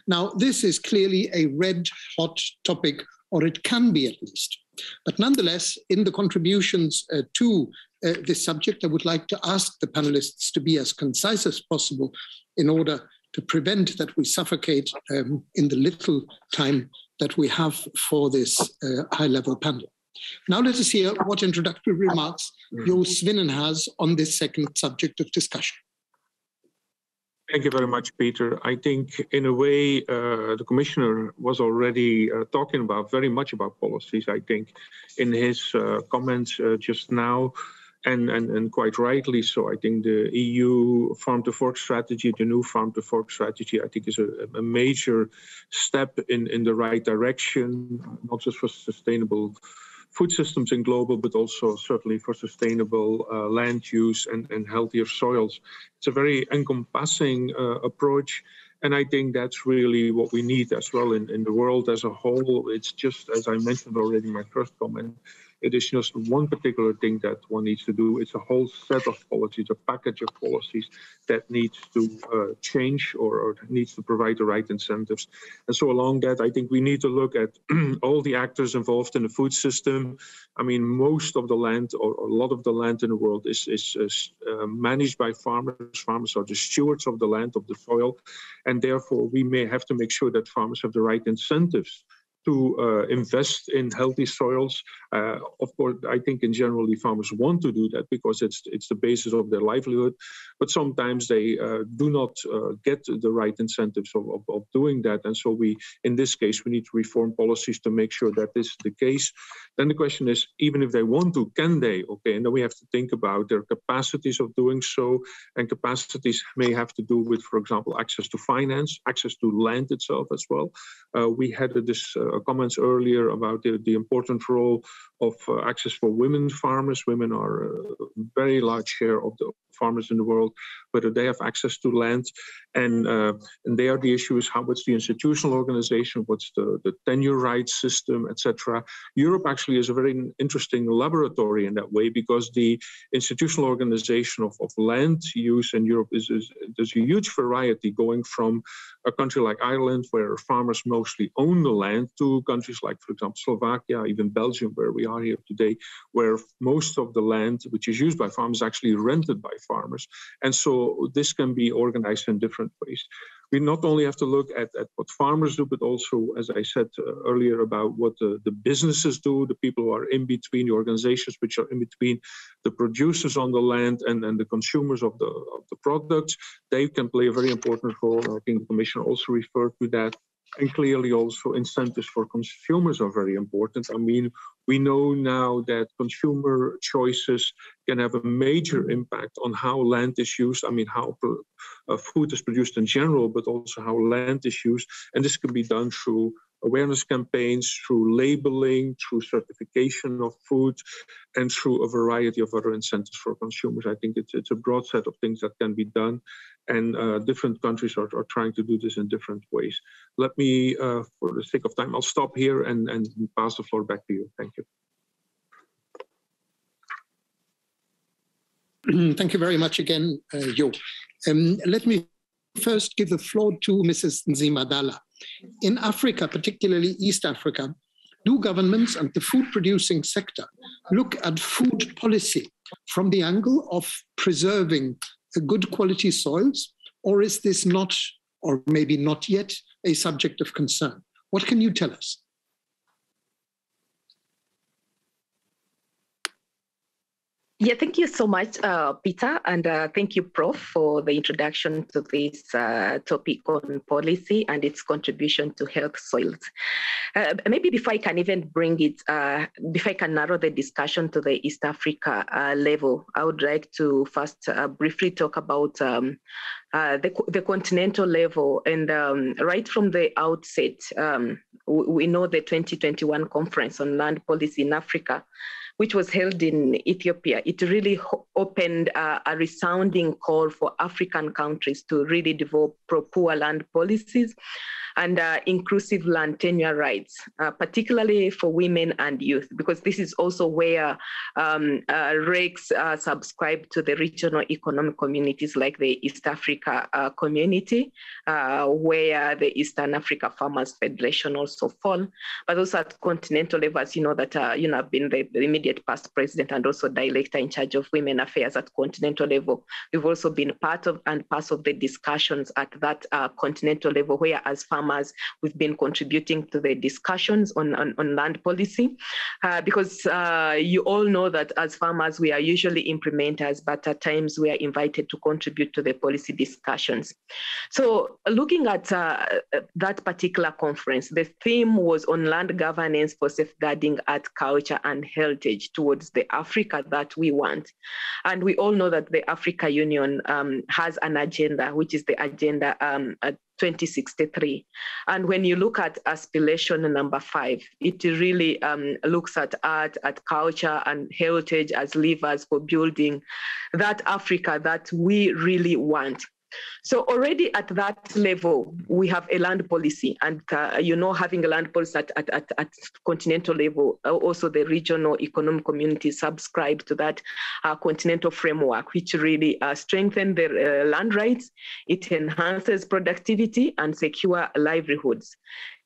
S1: Now, this is clearly a red-hot topic, or it can be at least. But nonetheless, in the contributions to this subject, I would like to ask the panelists to be as concise as possible in order to prevent that we suffocate in the little time that we have for this high-level panel. Now let us hear what introductory remarks Jo Swinnen has on this second subject of discussion.
S4: Thank you very much, Peter. I think, in a way, the Commissioner was already talking very much about policies, I think, in his comments just now, and quite rightly so. I think the EU farm-to-fork strategy, the new farm-to-fork strategy, I think is a major step in the right direction, not just for sustainable food systems in global, but also certainly for sustainable land use and healthier soils. It's a very encompassing approach, and I think that's really what we need as well in the world as a whole. It's just, as I mentioned already in my first comment, it is just one particular thing that one needs to do. It's a whole set of policies, a package of policies that needs to change or needs to provide the right incentives. And so along that, I think we need to look at all the actors involved in the food system. I mean, most of the land, or a lot of the land in the world is managed by farmers. Farmers are the stewards of the land, of the soil. And therefore, we may have to make sure that farmers have the right incentives to invest in healthy soils. Of course, I think in general, farmers want to do that because it's the basis of their livelihood. But sometimes they do not get the right incentives of doing that. And so in this case, we need to reform policies to make sure that this is the case. Then the question is, even if they want to, can they? Okay, and then we have to think about their capacities of doing so. And capacities may have to do with, for example, access to finance, access to land itself as well. We had this comments earlier about the important role of access for women farmers. Women are a very large share of the farmers in the world, whether they have access to land. And there the issue is what's the institutional organization, what's the tenure rights system, etc. Europe actually is a very interesting laboratory in that way, because the institutional organization of land use in Europe there's a huge variety, going from a country like Ireland, where farmers mostly own the land, to countries like, for example, Slovakia, even Belgium, where we are here today, where most of the land which is used by farmers is actually rented by farmers. And so this can be organized in different ways. We not only have to look at what farmers do, but also, as I said earlier, about what the businesses do, the people who are in between, the organizations which are in between the producers on the land and the consumers of the products. They can play a very important role. I think the Commission also referred to that. And clearly also incentives for consumers are very important. I mean, we know now that consumer choices can have a major impact on how land is used. I mean, how food is produced in general, but also how land is used. And this can be done through awareness campaigns, through labeling, through certification of food, and through a variety of other incentives for consumers. I think it's a broad set of things that can be done, and different countries are trying to do this in different ways. Let me, for the sake of time, I'll stop here and pass the floor back to you. Thank you.
S1: Thank you very much again, Jo. Let me first give the floor to Mrs. Zima. In Africa, particularly East Africa, do governments and the food-producing sector look at food policy from the angle of preserving good quality soils, or is this not, or maybe not yet, a subject of concern? What can you tell us?
S7: Yeah, thank you so much, Peter, and thank you, Prof, for the introduction to this topic on policy and its contribution to health soils. Maybe before I can even bring it, before I can narrow the discussion to the East Africa level, I would like to first briefly talk about the continental level. And right from the outset, we know the 2021 conference on land policy in Africa, which was held in Ethiopia. It really opened a resounding call for African countries to really develop pro-poor land policies and inclusive land tenure rights, particularly for women and youth, because this is also where RECs subscribe to the regional economic communities like the East Africa community, where the Eastern Africa Farmers Federation also fall, but also at continental level, as you know, that I've been the immediate past president and also director in charge of women affairs at continental level. We've also been part of and parts of the discussions at that continental level, where as farmers, we've been contributing to the discussions on land policy, because you all know that as farmers, we are usually implementers, but at times we are invited to contribute to the policy discussions. So looking at that particular conference, the theme was on land governance for safeguarding art, culture, and heritage towards the Africa that we want. And we all know that the Africa Union has an agenda, which is the agenda 2063. And when you look at aspiration number 5, it really looks at art, at culture and heritage as levers for building that Africa that we really want. So already at that level, we have a land policy, and having a land policy at continental level, also the regional economic community subscribe to that continental framework, which really strengthens their land rights. It enhances productivity and secure livelihoods.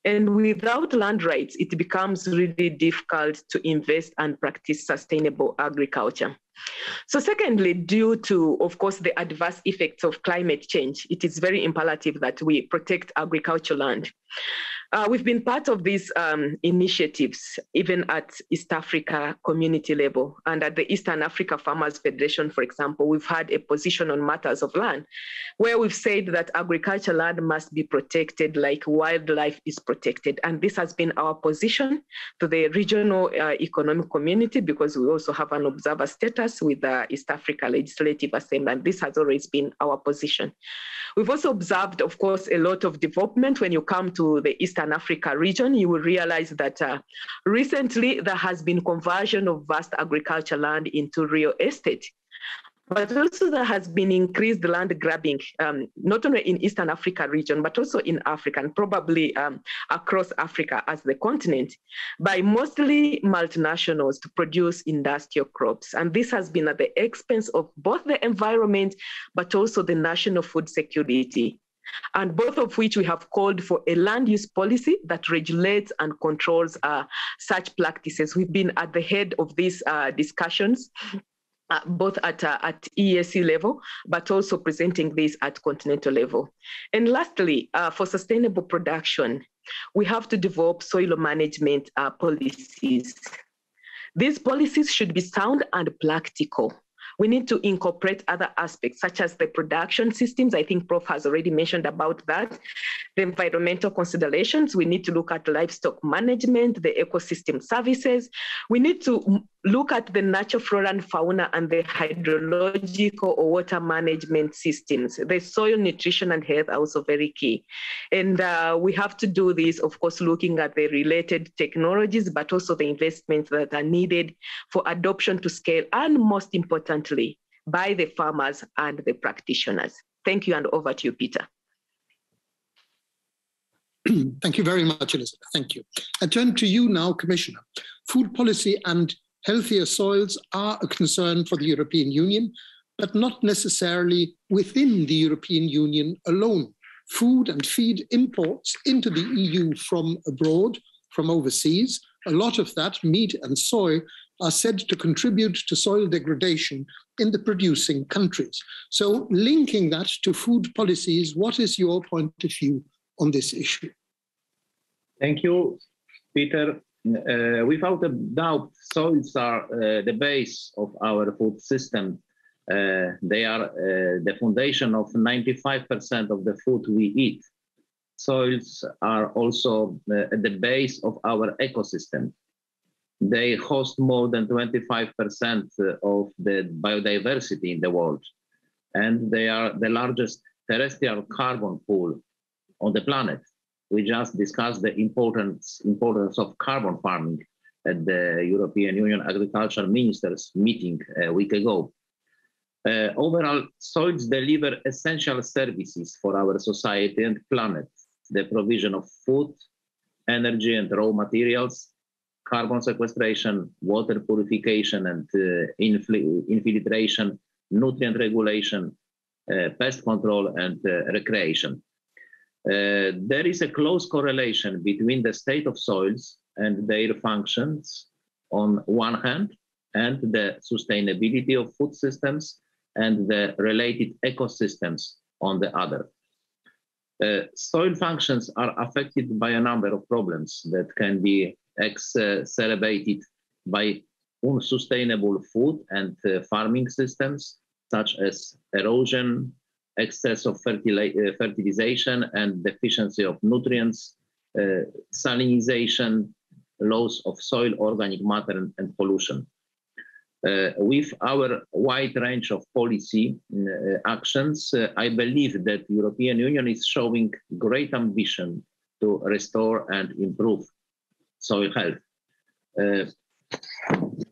S7: And without land rights, it becomes really difficult to invest and practice sustainable agriculture. So secondly, due to, of course, the adverse effects of climate change, it is very imperative that we protect agricultural land. We've been part of these initiatives, even at East Africa community level. And at the Eastern Africa Farmers Federation, for example, we've had a position on matters of land, where we've said that agricultural land must be protected like wildlife is protected. And this has been our position to the regional economic community, because we also have an observer status with the East Africa Legislative Assembly, and this has always been our position. We've also observed, of course, a lot of development when you come to the Eastern Africa region. You will realize that recently there has been conversion of vast agricultural land into real estate. But also there has been increased land grabbing, not only in Eastern Africa region, but also in Africa, and probably across Africa as the continent, by mostly multinationals to produce industrial crops. And this has been at the expense of both the environment, but also the national food security. And both of which we have called for a land use policy that regulates and controls such practices. We've been at the head of these discussions, both at EAC level, but also presenting this at continental level. And lastly, for sustainable production, we have to develop soil management policies. These policies should be sound and practical. We need to incorporate other aspects, such as the production systems. I think Prof has already mentioned about that. The environmental considerations. We need to look at livestock management, the ecosystem services. We need to look at the natural flora and fauna and the hydrological or water management systems. The soil nutrition and health are also very key. And we have to do this, of course, looking at the related technologies, but also the investments that are needed for adoption to scale, and most importantly, by the farmers and the practitioners. Thank you, and over to you, Peter.
S1: Thank you very much, Elizabeth. Thank you. I turn to you now, Commissioner. Food policy and healthier soils are a concern for the European Union, but not necessarily within the European Union alone. Food and feed imports into the EU from abroad, from overseas, a lot of that, meat and soy, are said to contribute to soil degradation in the producing countries. So linking that to food policies, what is your point of view on this issue?
S3: Thank you, Peter. Without a doubt, soils are the base of our food system. They are the foundation of 95% of the food we eat. Soils are also at the base of our ecosystem. They host more than 25% of the biodiversity in the world, and they are the largest terrestrial carbon pool on the planet. we just discussed the importance of carbon farming at the European Union Agriculture Ministers meeting a week ago. Overall, soils deliver essential services for our society and planet: the provision of food, energy and raw materials, carbon sequestration, water purification and infiltration, nutrient regulation, pest control and recreation. There is a close correlation between the state of soils and their functions on one hand, and the sustainability of food systems and the related ecosystems on the other. Soil functions are affected by a number of problems that can be exacerbated by unsustainable food and farming systems, such as erosion, excess of fertilization and deficiency of nutrients, salinization, loss of soil organic matter and pollution. With our wide range of policy actions, I believe that the European Union is showing great ambition to restore and improve soil health.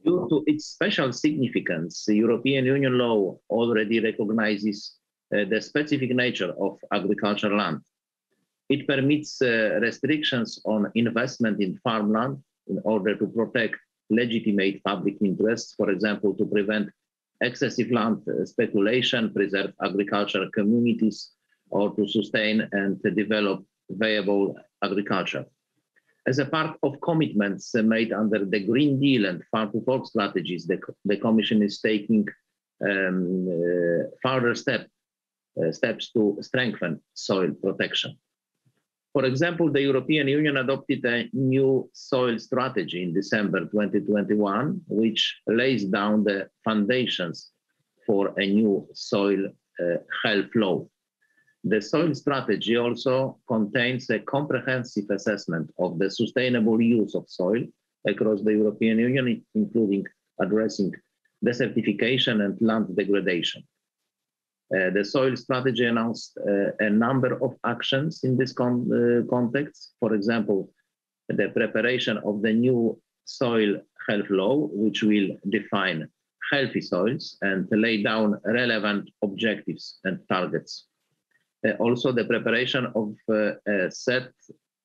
S3: Due to its special significance, the European Union law already recognizes the specific nature of agricultural land. It permits restrictions on investment in farmland in order to protect legitimate public interests, for example, to prevent excessive land speculation, preserve agricultural communities, or to sustain and develop viable agriculture. As a part of commitments made under the Green Deal and Farm to Fork strategies, the Commission is taking further steps to strengthen soil protection. For example, the European Union adopted a new soil strategy in December 2021, which lays down the foundations for a new soil health law. The soil strategy also contains a comprehensive assessment of the sustainable use of soil across the European Union, including addressing desertification and land degradation. The soil strategy announced a number of actions in this context. For example, the preparation of the new soil health law, which will define healthy soils and lay down relevant objectives and targets. Also, the preparation of a set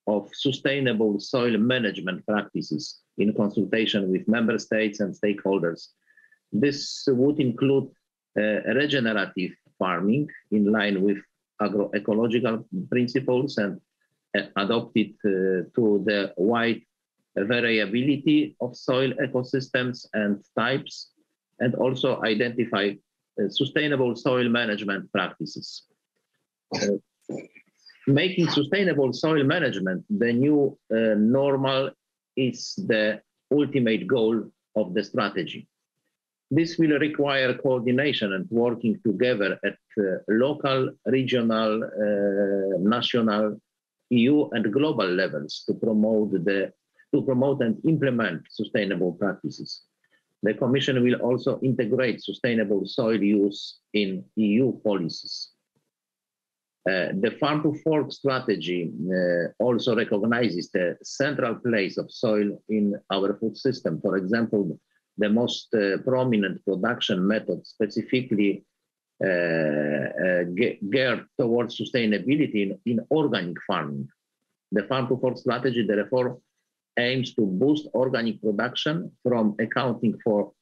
S3: of sustainable soil management practices in consultation with member states and stakeholders. This would include regenerative farming in line with agroecological principles and adopted to the wide variability of soil ecosystems and types, and also identify sustainable soil management practices. Making sustainable soil management the new normal is the ultimate goal of the strategy. This will require coordination and working together at local, regional, national, EU and global levels to promote and implement sustainable practices. The Commission will also integrate sustainable soil use in EU policies. The Farm to Fork strategy also recognizes the central place of soil in our food system. For example, the most prominent production method specifically geared towards sustainability in organic farming. The Farm to Fork strategy, therefore, aims to boost organic production from accounting for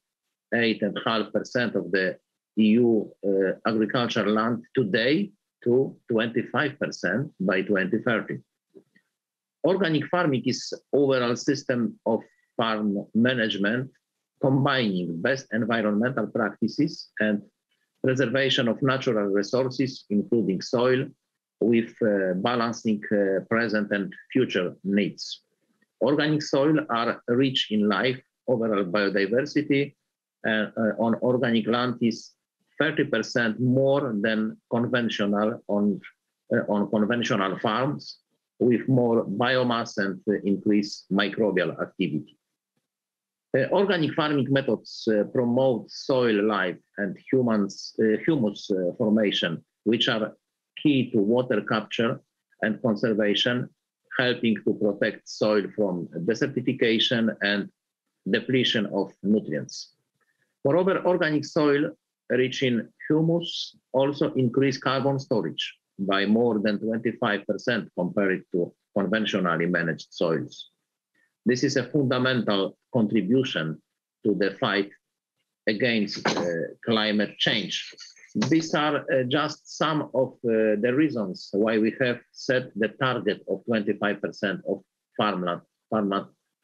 S3: 8.5% of the EU agricultural land today to 25% by 2030. Organic farming is overall system of farm management combining best environmental practices and preservation of natural resources, including soil, with balancing present and future needs. Organic soil are rich in life, overall biodiversity on organic land is 30% more than conventional on conventional farms, with more biomass and increased microbial activity. Organic farming methods promote soil life and humus formation, which are key to water capture and conservation, helping to protect soil from desertification and depletion of nutrients. Moreover, organic soil rich in humus also increase carbon storage by more than 25% compared to conventionally managed soils. This is a fundamental contribution to the fight against climate change. These are just some of the reasons why we have set the target of 25% of farmland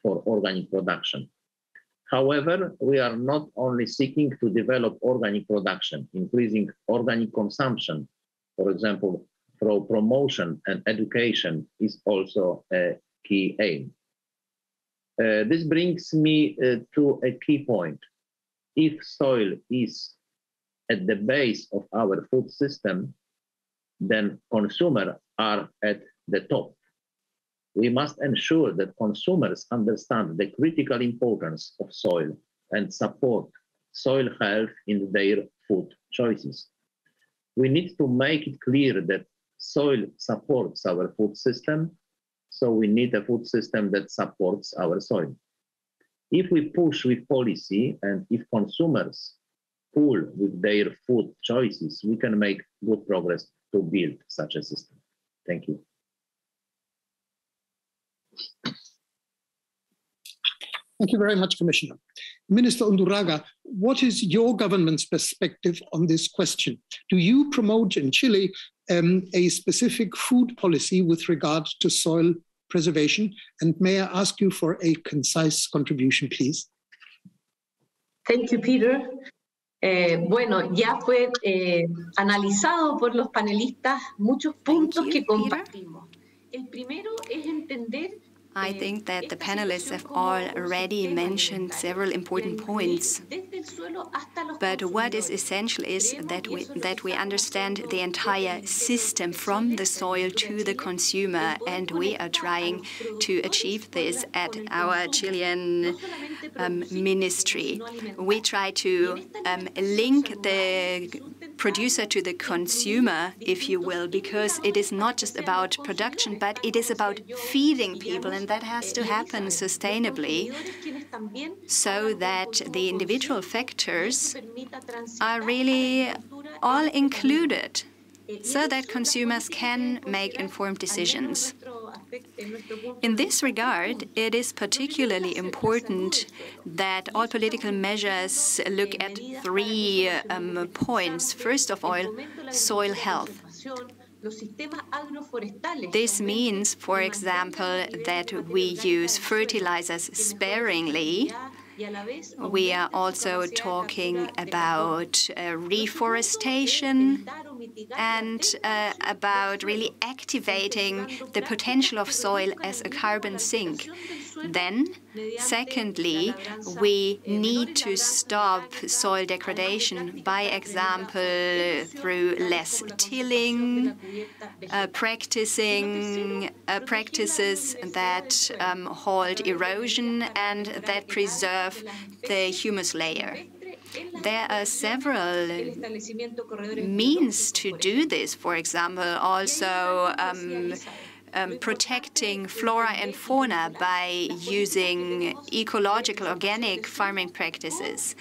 S3: for organic production. However, we are not only seeking to develop organic production, increasing organic consumption, for example, through promotion and education is also a key aim. This brings me to a key point. If soil is at the base of our food system, then consumers are at the top. We must ensure that consumers understand the critical importance of soil and support soil health in their food choices. We need to make it clear that soil supports our food system, so we need a food system that supports our soil. If we push with policy and if consumers pull with their food choices, we can make good progress to build such a system. Thank you.
S1: Thank you very much, Commissioner. Minister Undurraga, what is your government's perspective on this question? Do you promote in Chile a specific food policy with regard to soil preservation? And may I ask you for a concise contribution, please?
S5: Thank you, Peter. Bueno, ya fue analizado por los panelistas muchos puntos que compartimos. El primero es entender.
S6: I think that the panelists have already mentioned several important points. But what is essential is that we understand the entire system from the soil to the consumer, and we are trying to achieve this at our Chilean ministry. We try to link the producer to the consumer, if you will, because it is not just about production, but it is about feeding people, and that has to happen sustainably so that the individual factors are really all included, so that consumers can make informed decisions. In this regard, it is particularly important that all political measures look at three points. First of all, soil health. This means, for example, that we use fertilizers sparingly. We are also talking about reforestation and about really activating the potential of soil as a carbon sink. Then, secondly, we need to stop soil degradation, by example, through less tilling, practices that halt erosion and that preserve the humus layer. There are several means to do this. For example, also protecting flora and fauna by using ecological, organic farming practices.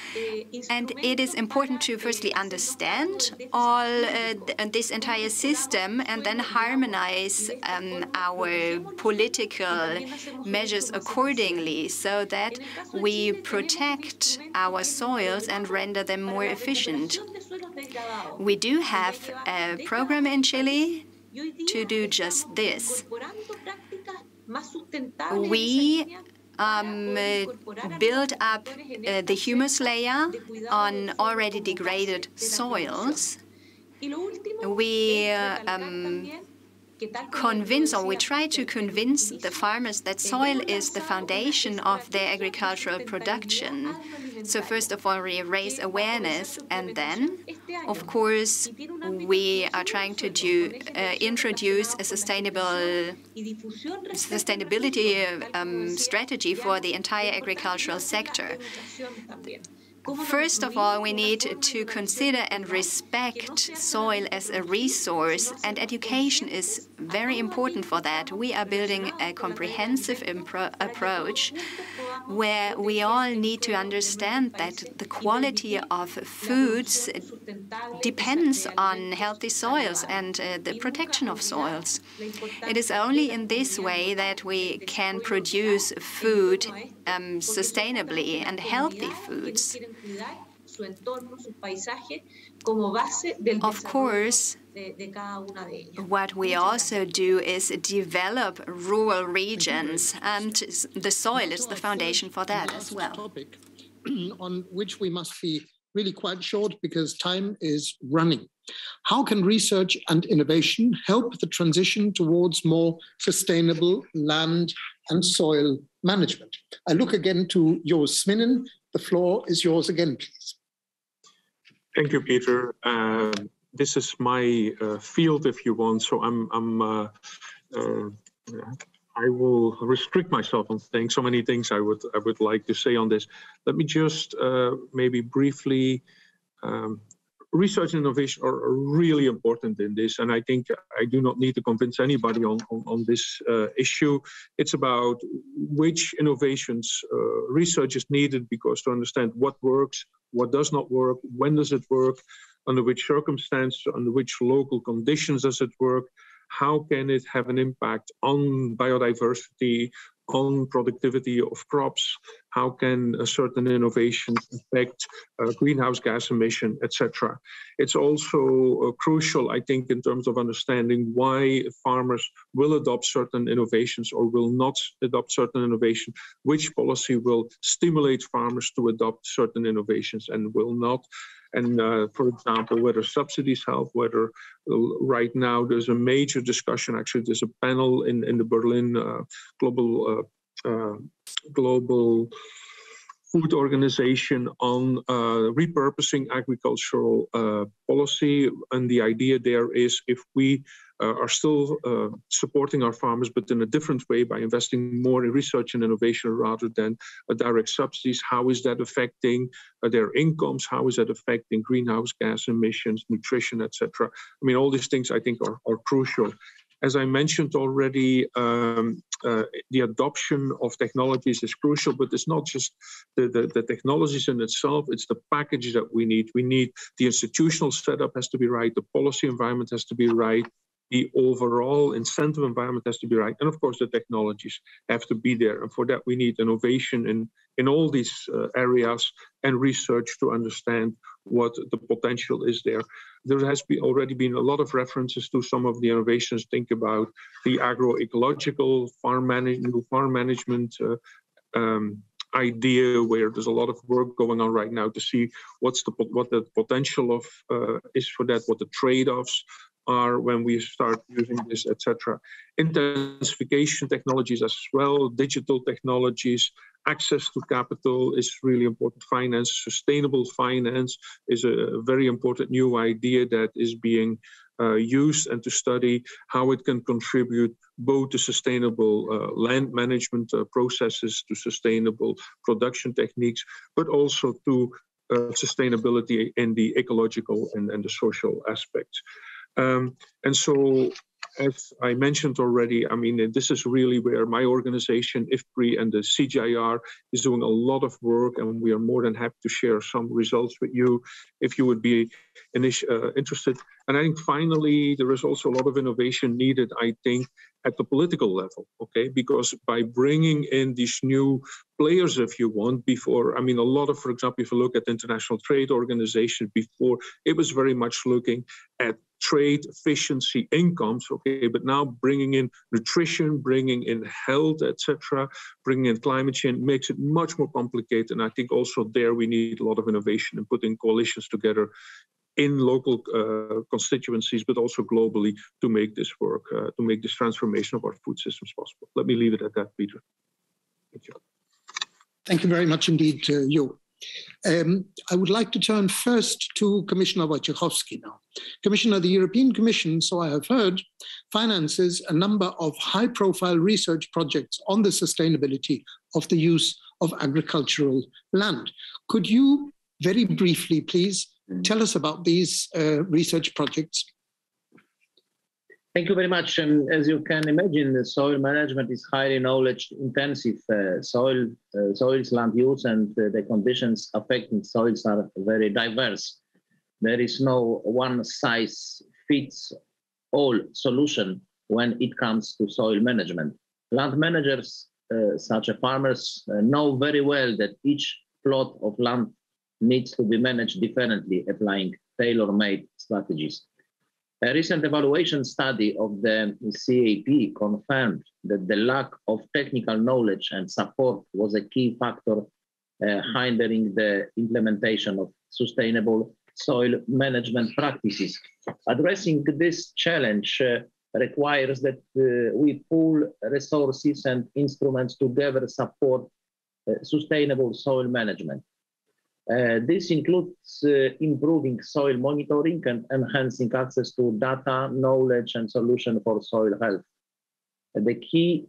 S6: And it is important to firstly understand all this entire system and then harmonize our political measures accordingly so that we protect our soils and render them more efficient. We do have a program in Chile to do just this. We build up the humus layer on already degraded soils. We we try to convince the farmers that soil is the foundation of their agricultural production. So first of all, we raise awareness, and then, of course, we are trying to introduce a sustainability strategy for the entire agricultural sector. First of all, we need to consider and respect soil as a resource, and education is very important for that. We are building a comprehensive approach where we all need to understand that the quality of foods depends on healthy soils and the protection of soils. It is only in this way that we can produce food sustainably and healthy foods. Of course, what we also do is develop rural regions, and the soil is the foundation for that as well.
S1: Topic on which we must be really quite short because time is running. How can research and innovation help the transition towards more sustainable land and soil management? I look again to Jo Sminnen. The floor is yours again, please.
S4: Thank you, Peter. This is my field, if you want. So I will restrict myself on saying so many things I would like to say on this. Let me just maybe briefly. Research and innovation are really important in this, and I think I do not need to convince anybody on this issue. It's about which innovations research is needed, because to understand what works, what does not work, when does it work, under which circumstances, under which local conditions does it work, how can it have an impact on biodiversity, on productivity of crops, how can a certain innovation affect greenhouse gas emission, etc. It's also crucial, I think, in terms of understanding why farmers will adopt certain innovations or will not adopt certain innovation, which policy will stimulate farmers to adopt certain innovations and will not. And for example, whether subsidies help, whether right now there's a major discussion, actually there's a panel in the Berlin Global Food Organization on repurposing agricultural policy. And the idea there is, if we are still supporting our farmers, but in a different way by investing more in research and innovation rather than direct subsidies, how is that affecting their incomes? How is that affecting greenhouse gas emissions, nutrition, etc.? I mean, all these things I think are crucial. As I mentioned already, the adoption of technologies is crucial, but it's not just the technologies in itself, it's the package that we need. We need the institutional setup has to be right, the policy environment has to be right, the overall incentive environment has to be right, and of course the technologies have to be there. And for that we need innovation in all these areas and research to understand what the potential is there. There has already been a lot of references to some of the innovations. Think about the agroecological farm management idea, where there's a lot of work going on right now to see what the potential of is for that, what the trade-offs are when we start using this, etc. Intensification technologies as well, digital technologies, access to capital is really important. Finance, sustainable finance is a very important new idea that is being used, and to study how it can contribute both to sustainable land management processes, to sustainable production techniques, but also to sustainability in the ecological and the social aspects. And so, as I mentioned already, I mean, this is really where my organization, IFPRI, and the CGIAR is doing a lot of work, and we are more than happy to share some results with you if you would be interested. And I think finally, there is also a lot of innovation needed, I think, at the political level, okay? Because by bringing in these new players, if you want, before, I mean, a lot of, for example, if you look at the International Trade Organization, before, it was very much looking at trade efficiency incomes, okay, but now bringing in nutrition, bringing in health, etc., bringing in climate change makes it much more complicated. And I think also there we need a lot of innovation and putting coalitions together in local constituencies, but also globally, to make this work, to make this transformation of our food systems possible. Let me leave it at that, Peter. Thank you.
S1: Thank you very much indeed, Jo. I would like to turn first to Commissioner Wojciechowski now. Commissioner, the European Commission, so I have heard, finances a number of high-profile research projects on the sustainability of the use of agricultural land. Could you very briefly, please, tell us about these research projects.
S3: Thank you very much. As you can imagine, the soil management is highly knowledge-intensive. Soils, land use, and the conditions affecting soils are very diverse. There is no one-size-fits-all solution when it comes to soil management. Land managers, such as farmers, know very well that each plot of land needs to be managed differently, applying tailor-made strategies. A recent evaluation study of the CAP confirmed that the lack of technical knowledge and support was a key factor hindering the implementation of sustainable soil management practices. Addressing this challenge requires that we pool resources and instruments together support sustainable soil management. This includes improving soil monitoring and enhancing access to data, knowledge, and solutions for soil health. The key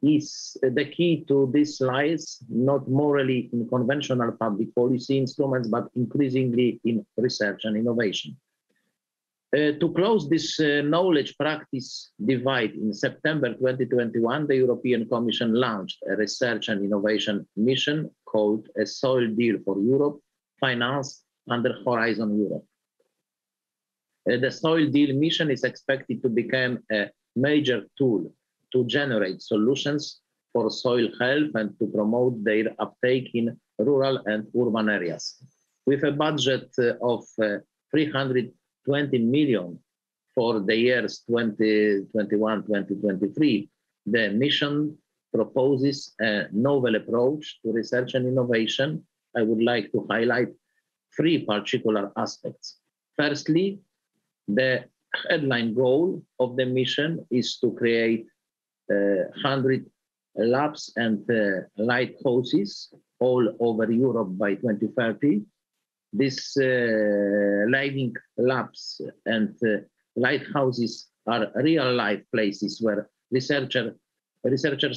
S3: to this lies not morally in conventional public policy instruments, but increasingly in research and innovation. To close this knowledge practice divide, in September 2021, the European Commission launched a research and innovation mission called A Soil Deal for Europe, financed under Horizon Europe. The Soil Deal mission is expected to become a major tool to generate solutions for soil health and to promote their uptake in rural and urban areas. With a budget of 320 million for the years 2021-2023, the mission proposes a novel approach to research and innovation. I would like to highlight three particular aspects. Firstly, the headline goal of the mission is to create 100 labs and lighthouses all over Europe by 2030. These living labs and lighthouses are real-life places where researchers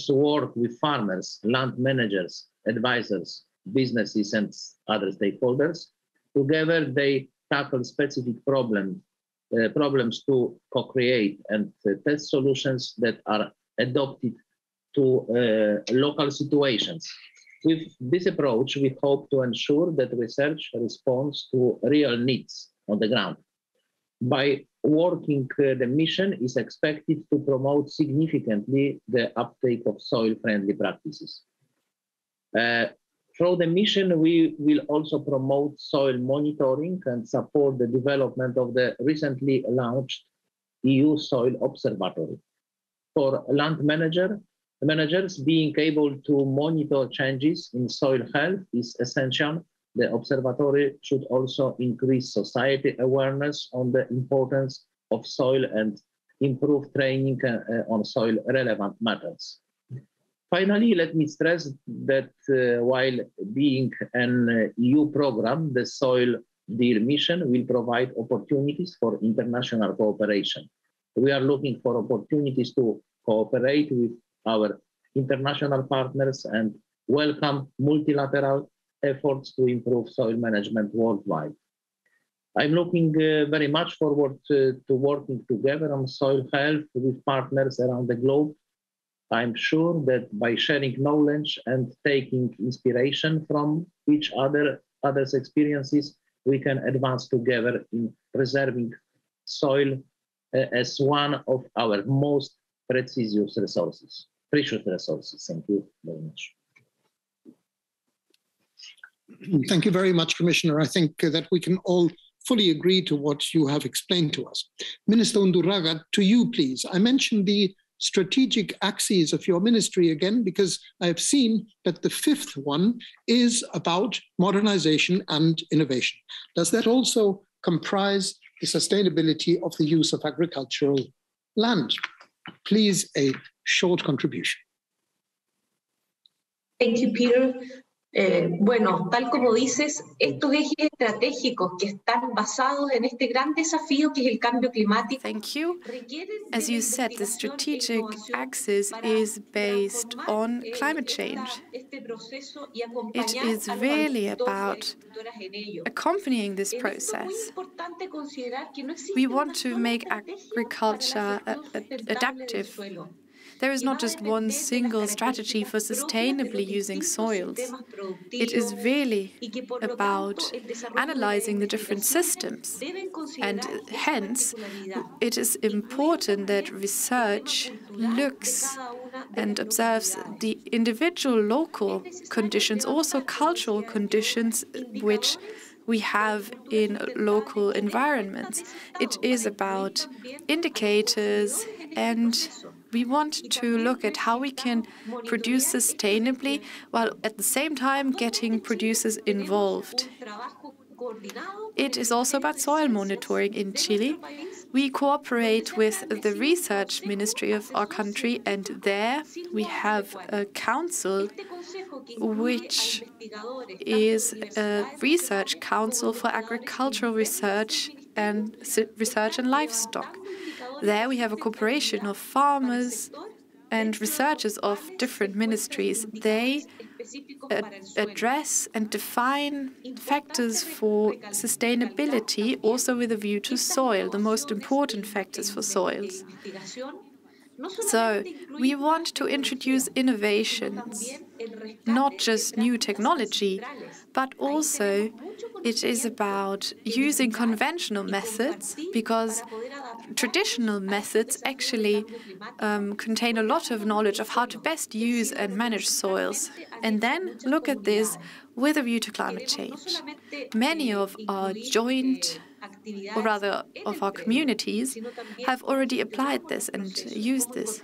S3: work with farmers, land managers, advisors, businesses, and other stakeholders. Together, they tackle specific problems to co-create and test solutions that are adopted to local situations. With this approach, we hope to ensure that research responds to real needs on the ground. By working, the mission is expected to promote significantly the uptake of soil-friendly practices. Through the mission, we will also promote soil monitoring and support the development of the recently launched EU Soil Observatory. For land managers, being able to monitor changes in soil health is essential. The observatory should also increase society awareness on the importance of soil and improve training on soil-relevant matters. Finally, let me stress that while being an EU program, the Soil Deal mission will provide opportunities for international cooperation. We are looking for opportunities to cooperate with our international partners and welcome multilateral efforts to improve soil management worldwide. I'm looking very much forward to working together on soil health with partners around the globe. I'm sure that by sharing knowledge and taking inspiration from each other's experiences, we can advance together in preserving soil as one of our most precious resources. Thank you very much.
S1: Thank you very much, Commissioner. I think that we can all fully agree to what you have explained to us. Minister Undurraga, to you, please. I mentioned the strategic axes of your ministry again, because I have seen that the fifth one is about modernization and innovation. Does that also comprise the sustainability of the use of agricultural land? Please, a short contribution.
S5: Thank you, Peter. Bueno, tal como dices, estos ejes estratégicos que están basados en este gran desafío que es el cambio climático.
S6: Thank you. As you said, the strategic axis is based on climate change. It is really about accompanying this process. We want to make agriculture adaptive. There is not just one single strategy for sustainably using soils. It is really about analyzing the different systems. And hence, it is important that research looks and observes the individual local conditions, also cultural conditions, which we have in local environments. It is about indicators, and we want to look at how we can produce sustainably while at the same time getting producers involved. It is also about soil monitoring in Chile. We cooperate with the research ministry of our country, and there we have a council which is a research council for agricultural research and livestock. There we have a cooperation of farmers and researchers of different ministries. They address and define factors for sustainability, also with a view to soil, the most important factors for soils. So we want to introduce innovations, not just new technology, but also it is about using conventional methods, because traditional methods actually contain a lot of knowledge of how to best use and manage soils. And then look at this with a view to climate change. Many of our or rather of our communities, have already applied this and used this.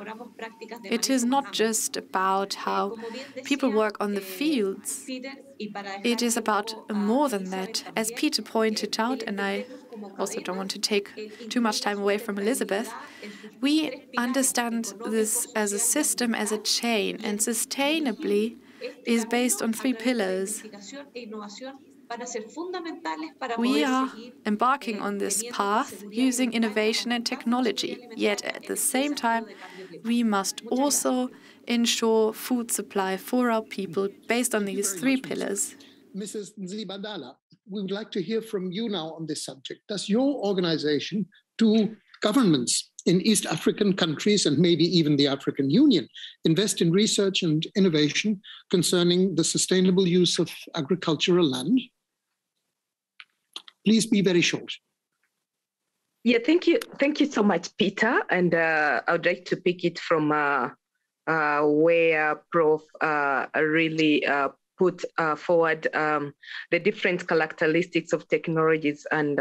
S6: It is not just about how people work on the fields. It is about more than that. As Peter pointed out, and I also don't want to take too much time away from Elizabeth, we understand this as a system, as a chain, and sustainably is based on 3 pillars. We are embarking on this path using innovation and technology, yet at the same time, we must also ensure food supply for our people based on these 3 pillars.
S1: Mrs. Zibadala, we would like to hear from you now on this subject. Does your organization do governments in East African countries and maybe even the African Union invest in research and innovation concerning the sustainable use of agricultural land? Please be very short.
S7: Yeah, thank you. Thank you so much, Peter. And I would like to pick it from where Prof really put forward the different characteristics of technologies and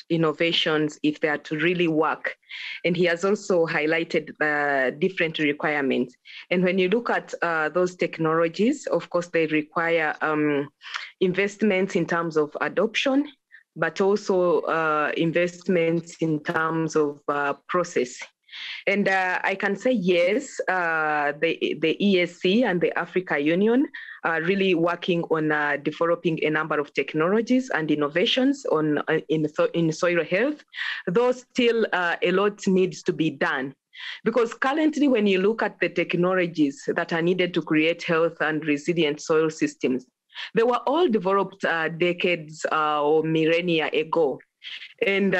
S7: innovations if they are to really work. And he has also highlighted different requirements. And when you look at those technologies, of course, they require investments in terms of adoption, but also investments in terms of process. And I can say yes, the ESC and the Africa Union are really working on developing a number of technologies and innovations in soil health, though still a lot needs to be done. Because currently, when you look at the technologies that are needed to create health and resilient soil systems, they were all developed decades or millennia ago. And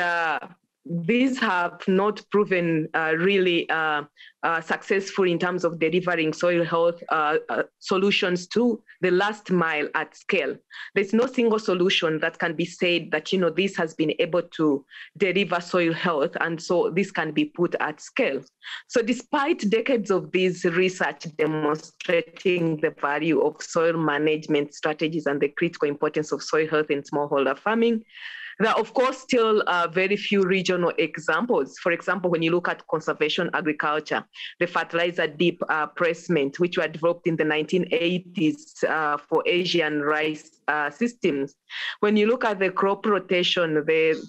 S7: these have not proven really successful in terms of delivering soil health solutions to the last mile at scale. There's no single solution that can be said that, this has been able to deliver soil health, and so this can be put at scale. So despite decades of this research demonstrating the value of soil management strategies and the critical importance of soil health in smallholder farming, there are, of course, still very few regional examples. For example, when you look at conservation agriculture, the fertilizer deep placement, which were developed in the 1980s for Asian rice systems. When you look at the crop rotation, the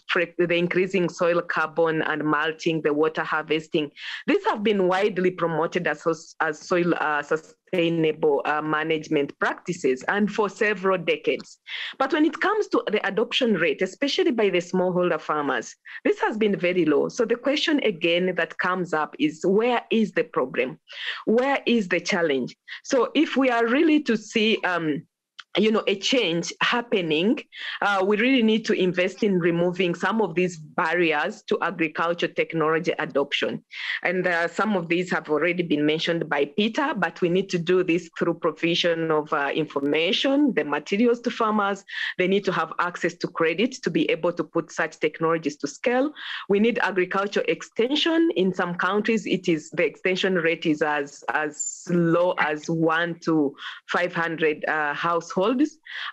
S7: increasing soil carbon and mulching, the water harvesting, these have been widely promoted as soil sustainable management practices, and for several decades. But when it comes to the adoption rate, especially by the smallholder farmers, this has been very low. So the question again that comes up is, where is the problem? Where is the challenge? So if we are really to see a change happening, we really need to invest in removing some of these barriers to agriculture technology adoption. And some of these have already been mentioned by Peter, but we need to do this through provision of information, the materials to farmers. They need to have access to credit to be able to put such technologies to scale. We need agriculture extension. In some countries, the extension rate is as low as 1 to 500 households.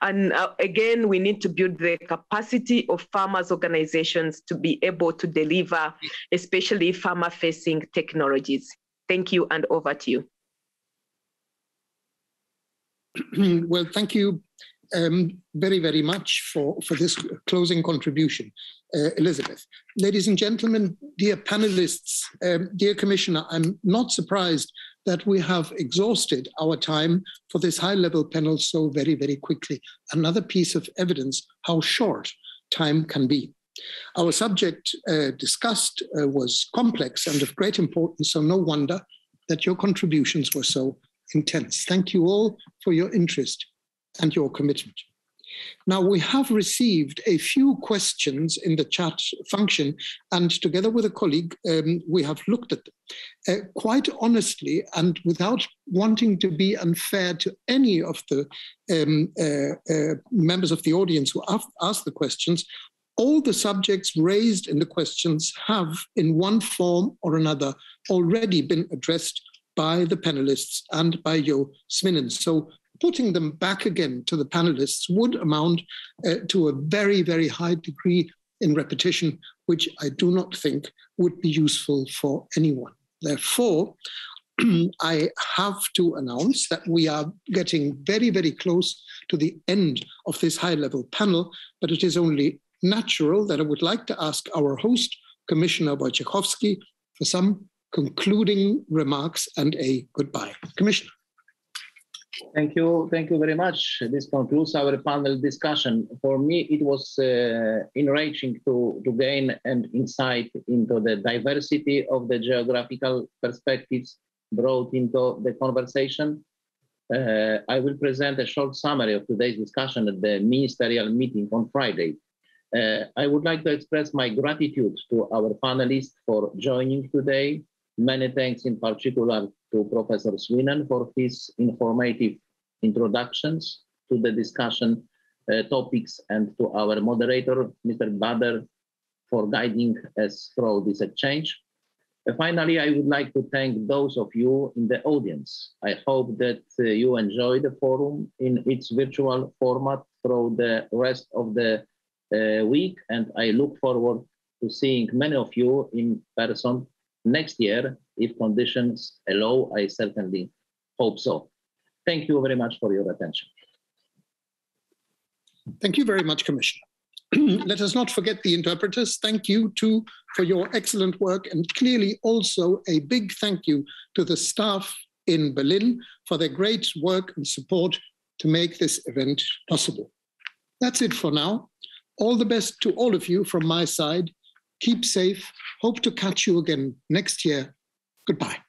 S7: And again, we need to build the capacity of farmers' organizations to be able to deliver, especially farmer-facing technologies. Thank you, and over to you.
S1: Well, thank you very, very much for this closing contribution, Elizabeth. Ladies and gentlemen, dear panelists, dear Commissioner, I'm not surprised that we have exhausted our time for this high-level panel so very, very quickly. Another piece of evidence how short time can be. Our subject discussed was complex and of great importance, so no wonder that your contributions were so intense. Thank you all for your interest and your commitment. Now, we have received a few questions in the chat function, and together with a colleague, we have looked at them. Quite honestly, and without wanting to be unfair to any of the members of the audience who asked the questions, all the subjects raised in the questions have, in one form or another, already been addressed by the panelists and by Jo Swinnen. So putting them back again to the panelists would amount to a very, very high degree in repetition, which I do not think would be useful for anyone. Therefore, I have to announce that we are getting very, very close to the end of this high-level panel, but it is only natural that I would like to ask our host, Commissioner Wojciechowski, for some concluding remarks and a goodbye. Commissioner.
S3: Thank you very much. This concludes our panel discussion. For me, it was enriching to gain an insight into the diversity of the geographical perspectives brought into the conversation. I will present a short summary of today's discussion at the ministerial meeting on Friday. I would like to express my gratitude to our panelists for joining today. Many thanks in particular to Professor Swinnen for his informative introductions to the discussion topics, and to our moderator, Mr. Bader, for guiding us through this exchange. Finally, I would like to thank those of you in the audience. I hope that you enjoy the forum in its virtual format through the rest of the week, and I look forward to seeing many of you in person next year, if conditions allow. I certainly hope so. Thank you very much for your attention.
S1: Thank you very much, Commissioner. Let us not forget the interpreters. Thank you too for your excellent work, and clearly also a big thank you to the staff in Berlin for their great work and support to make this event possible. That's it for now. All the best to all of you from my side. Keep safe. Hope to catch you again next year. Goodbye.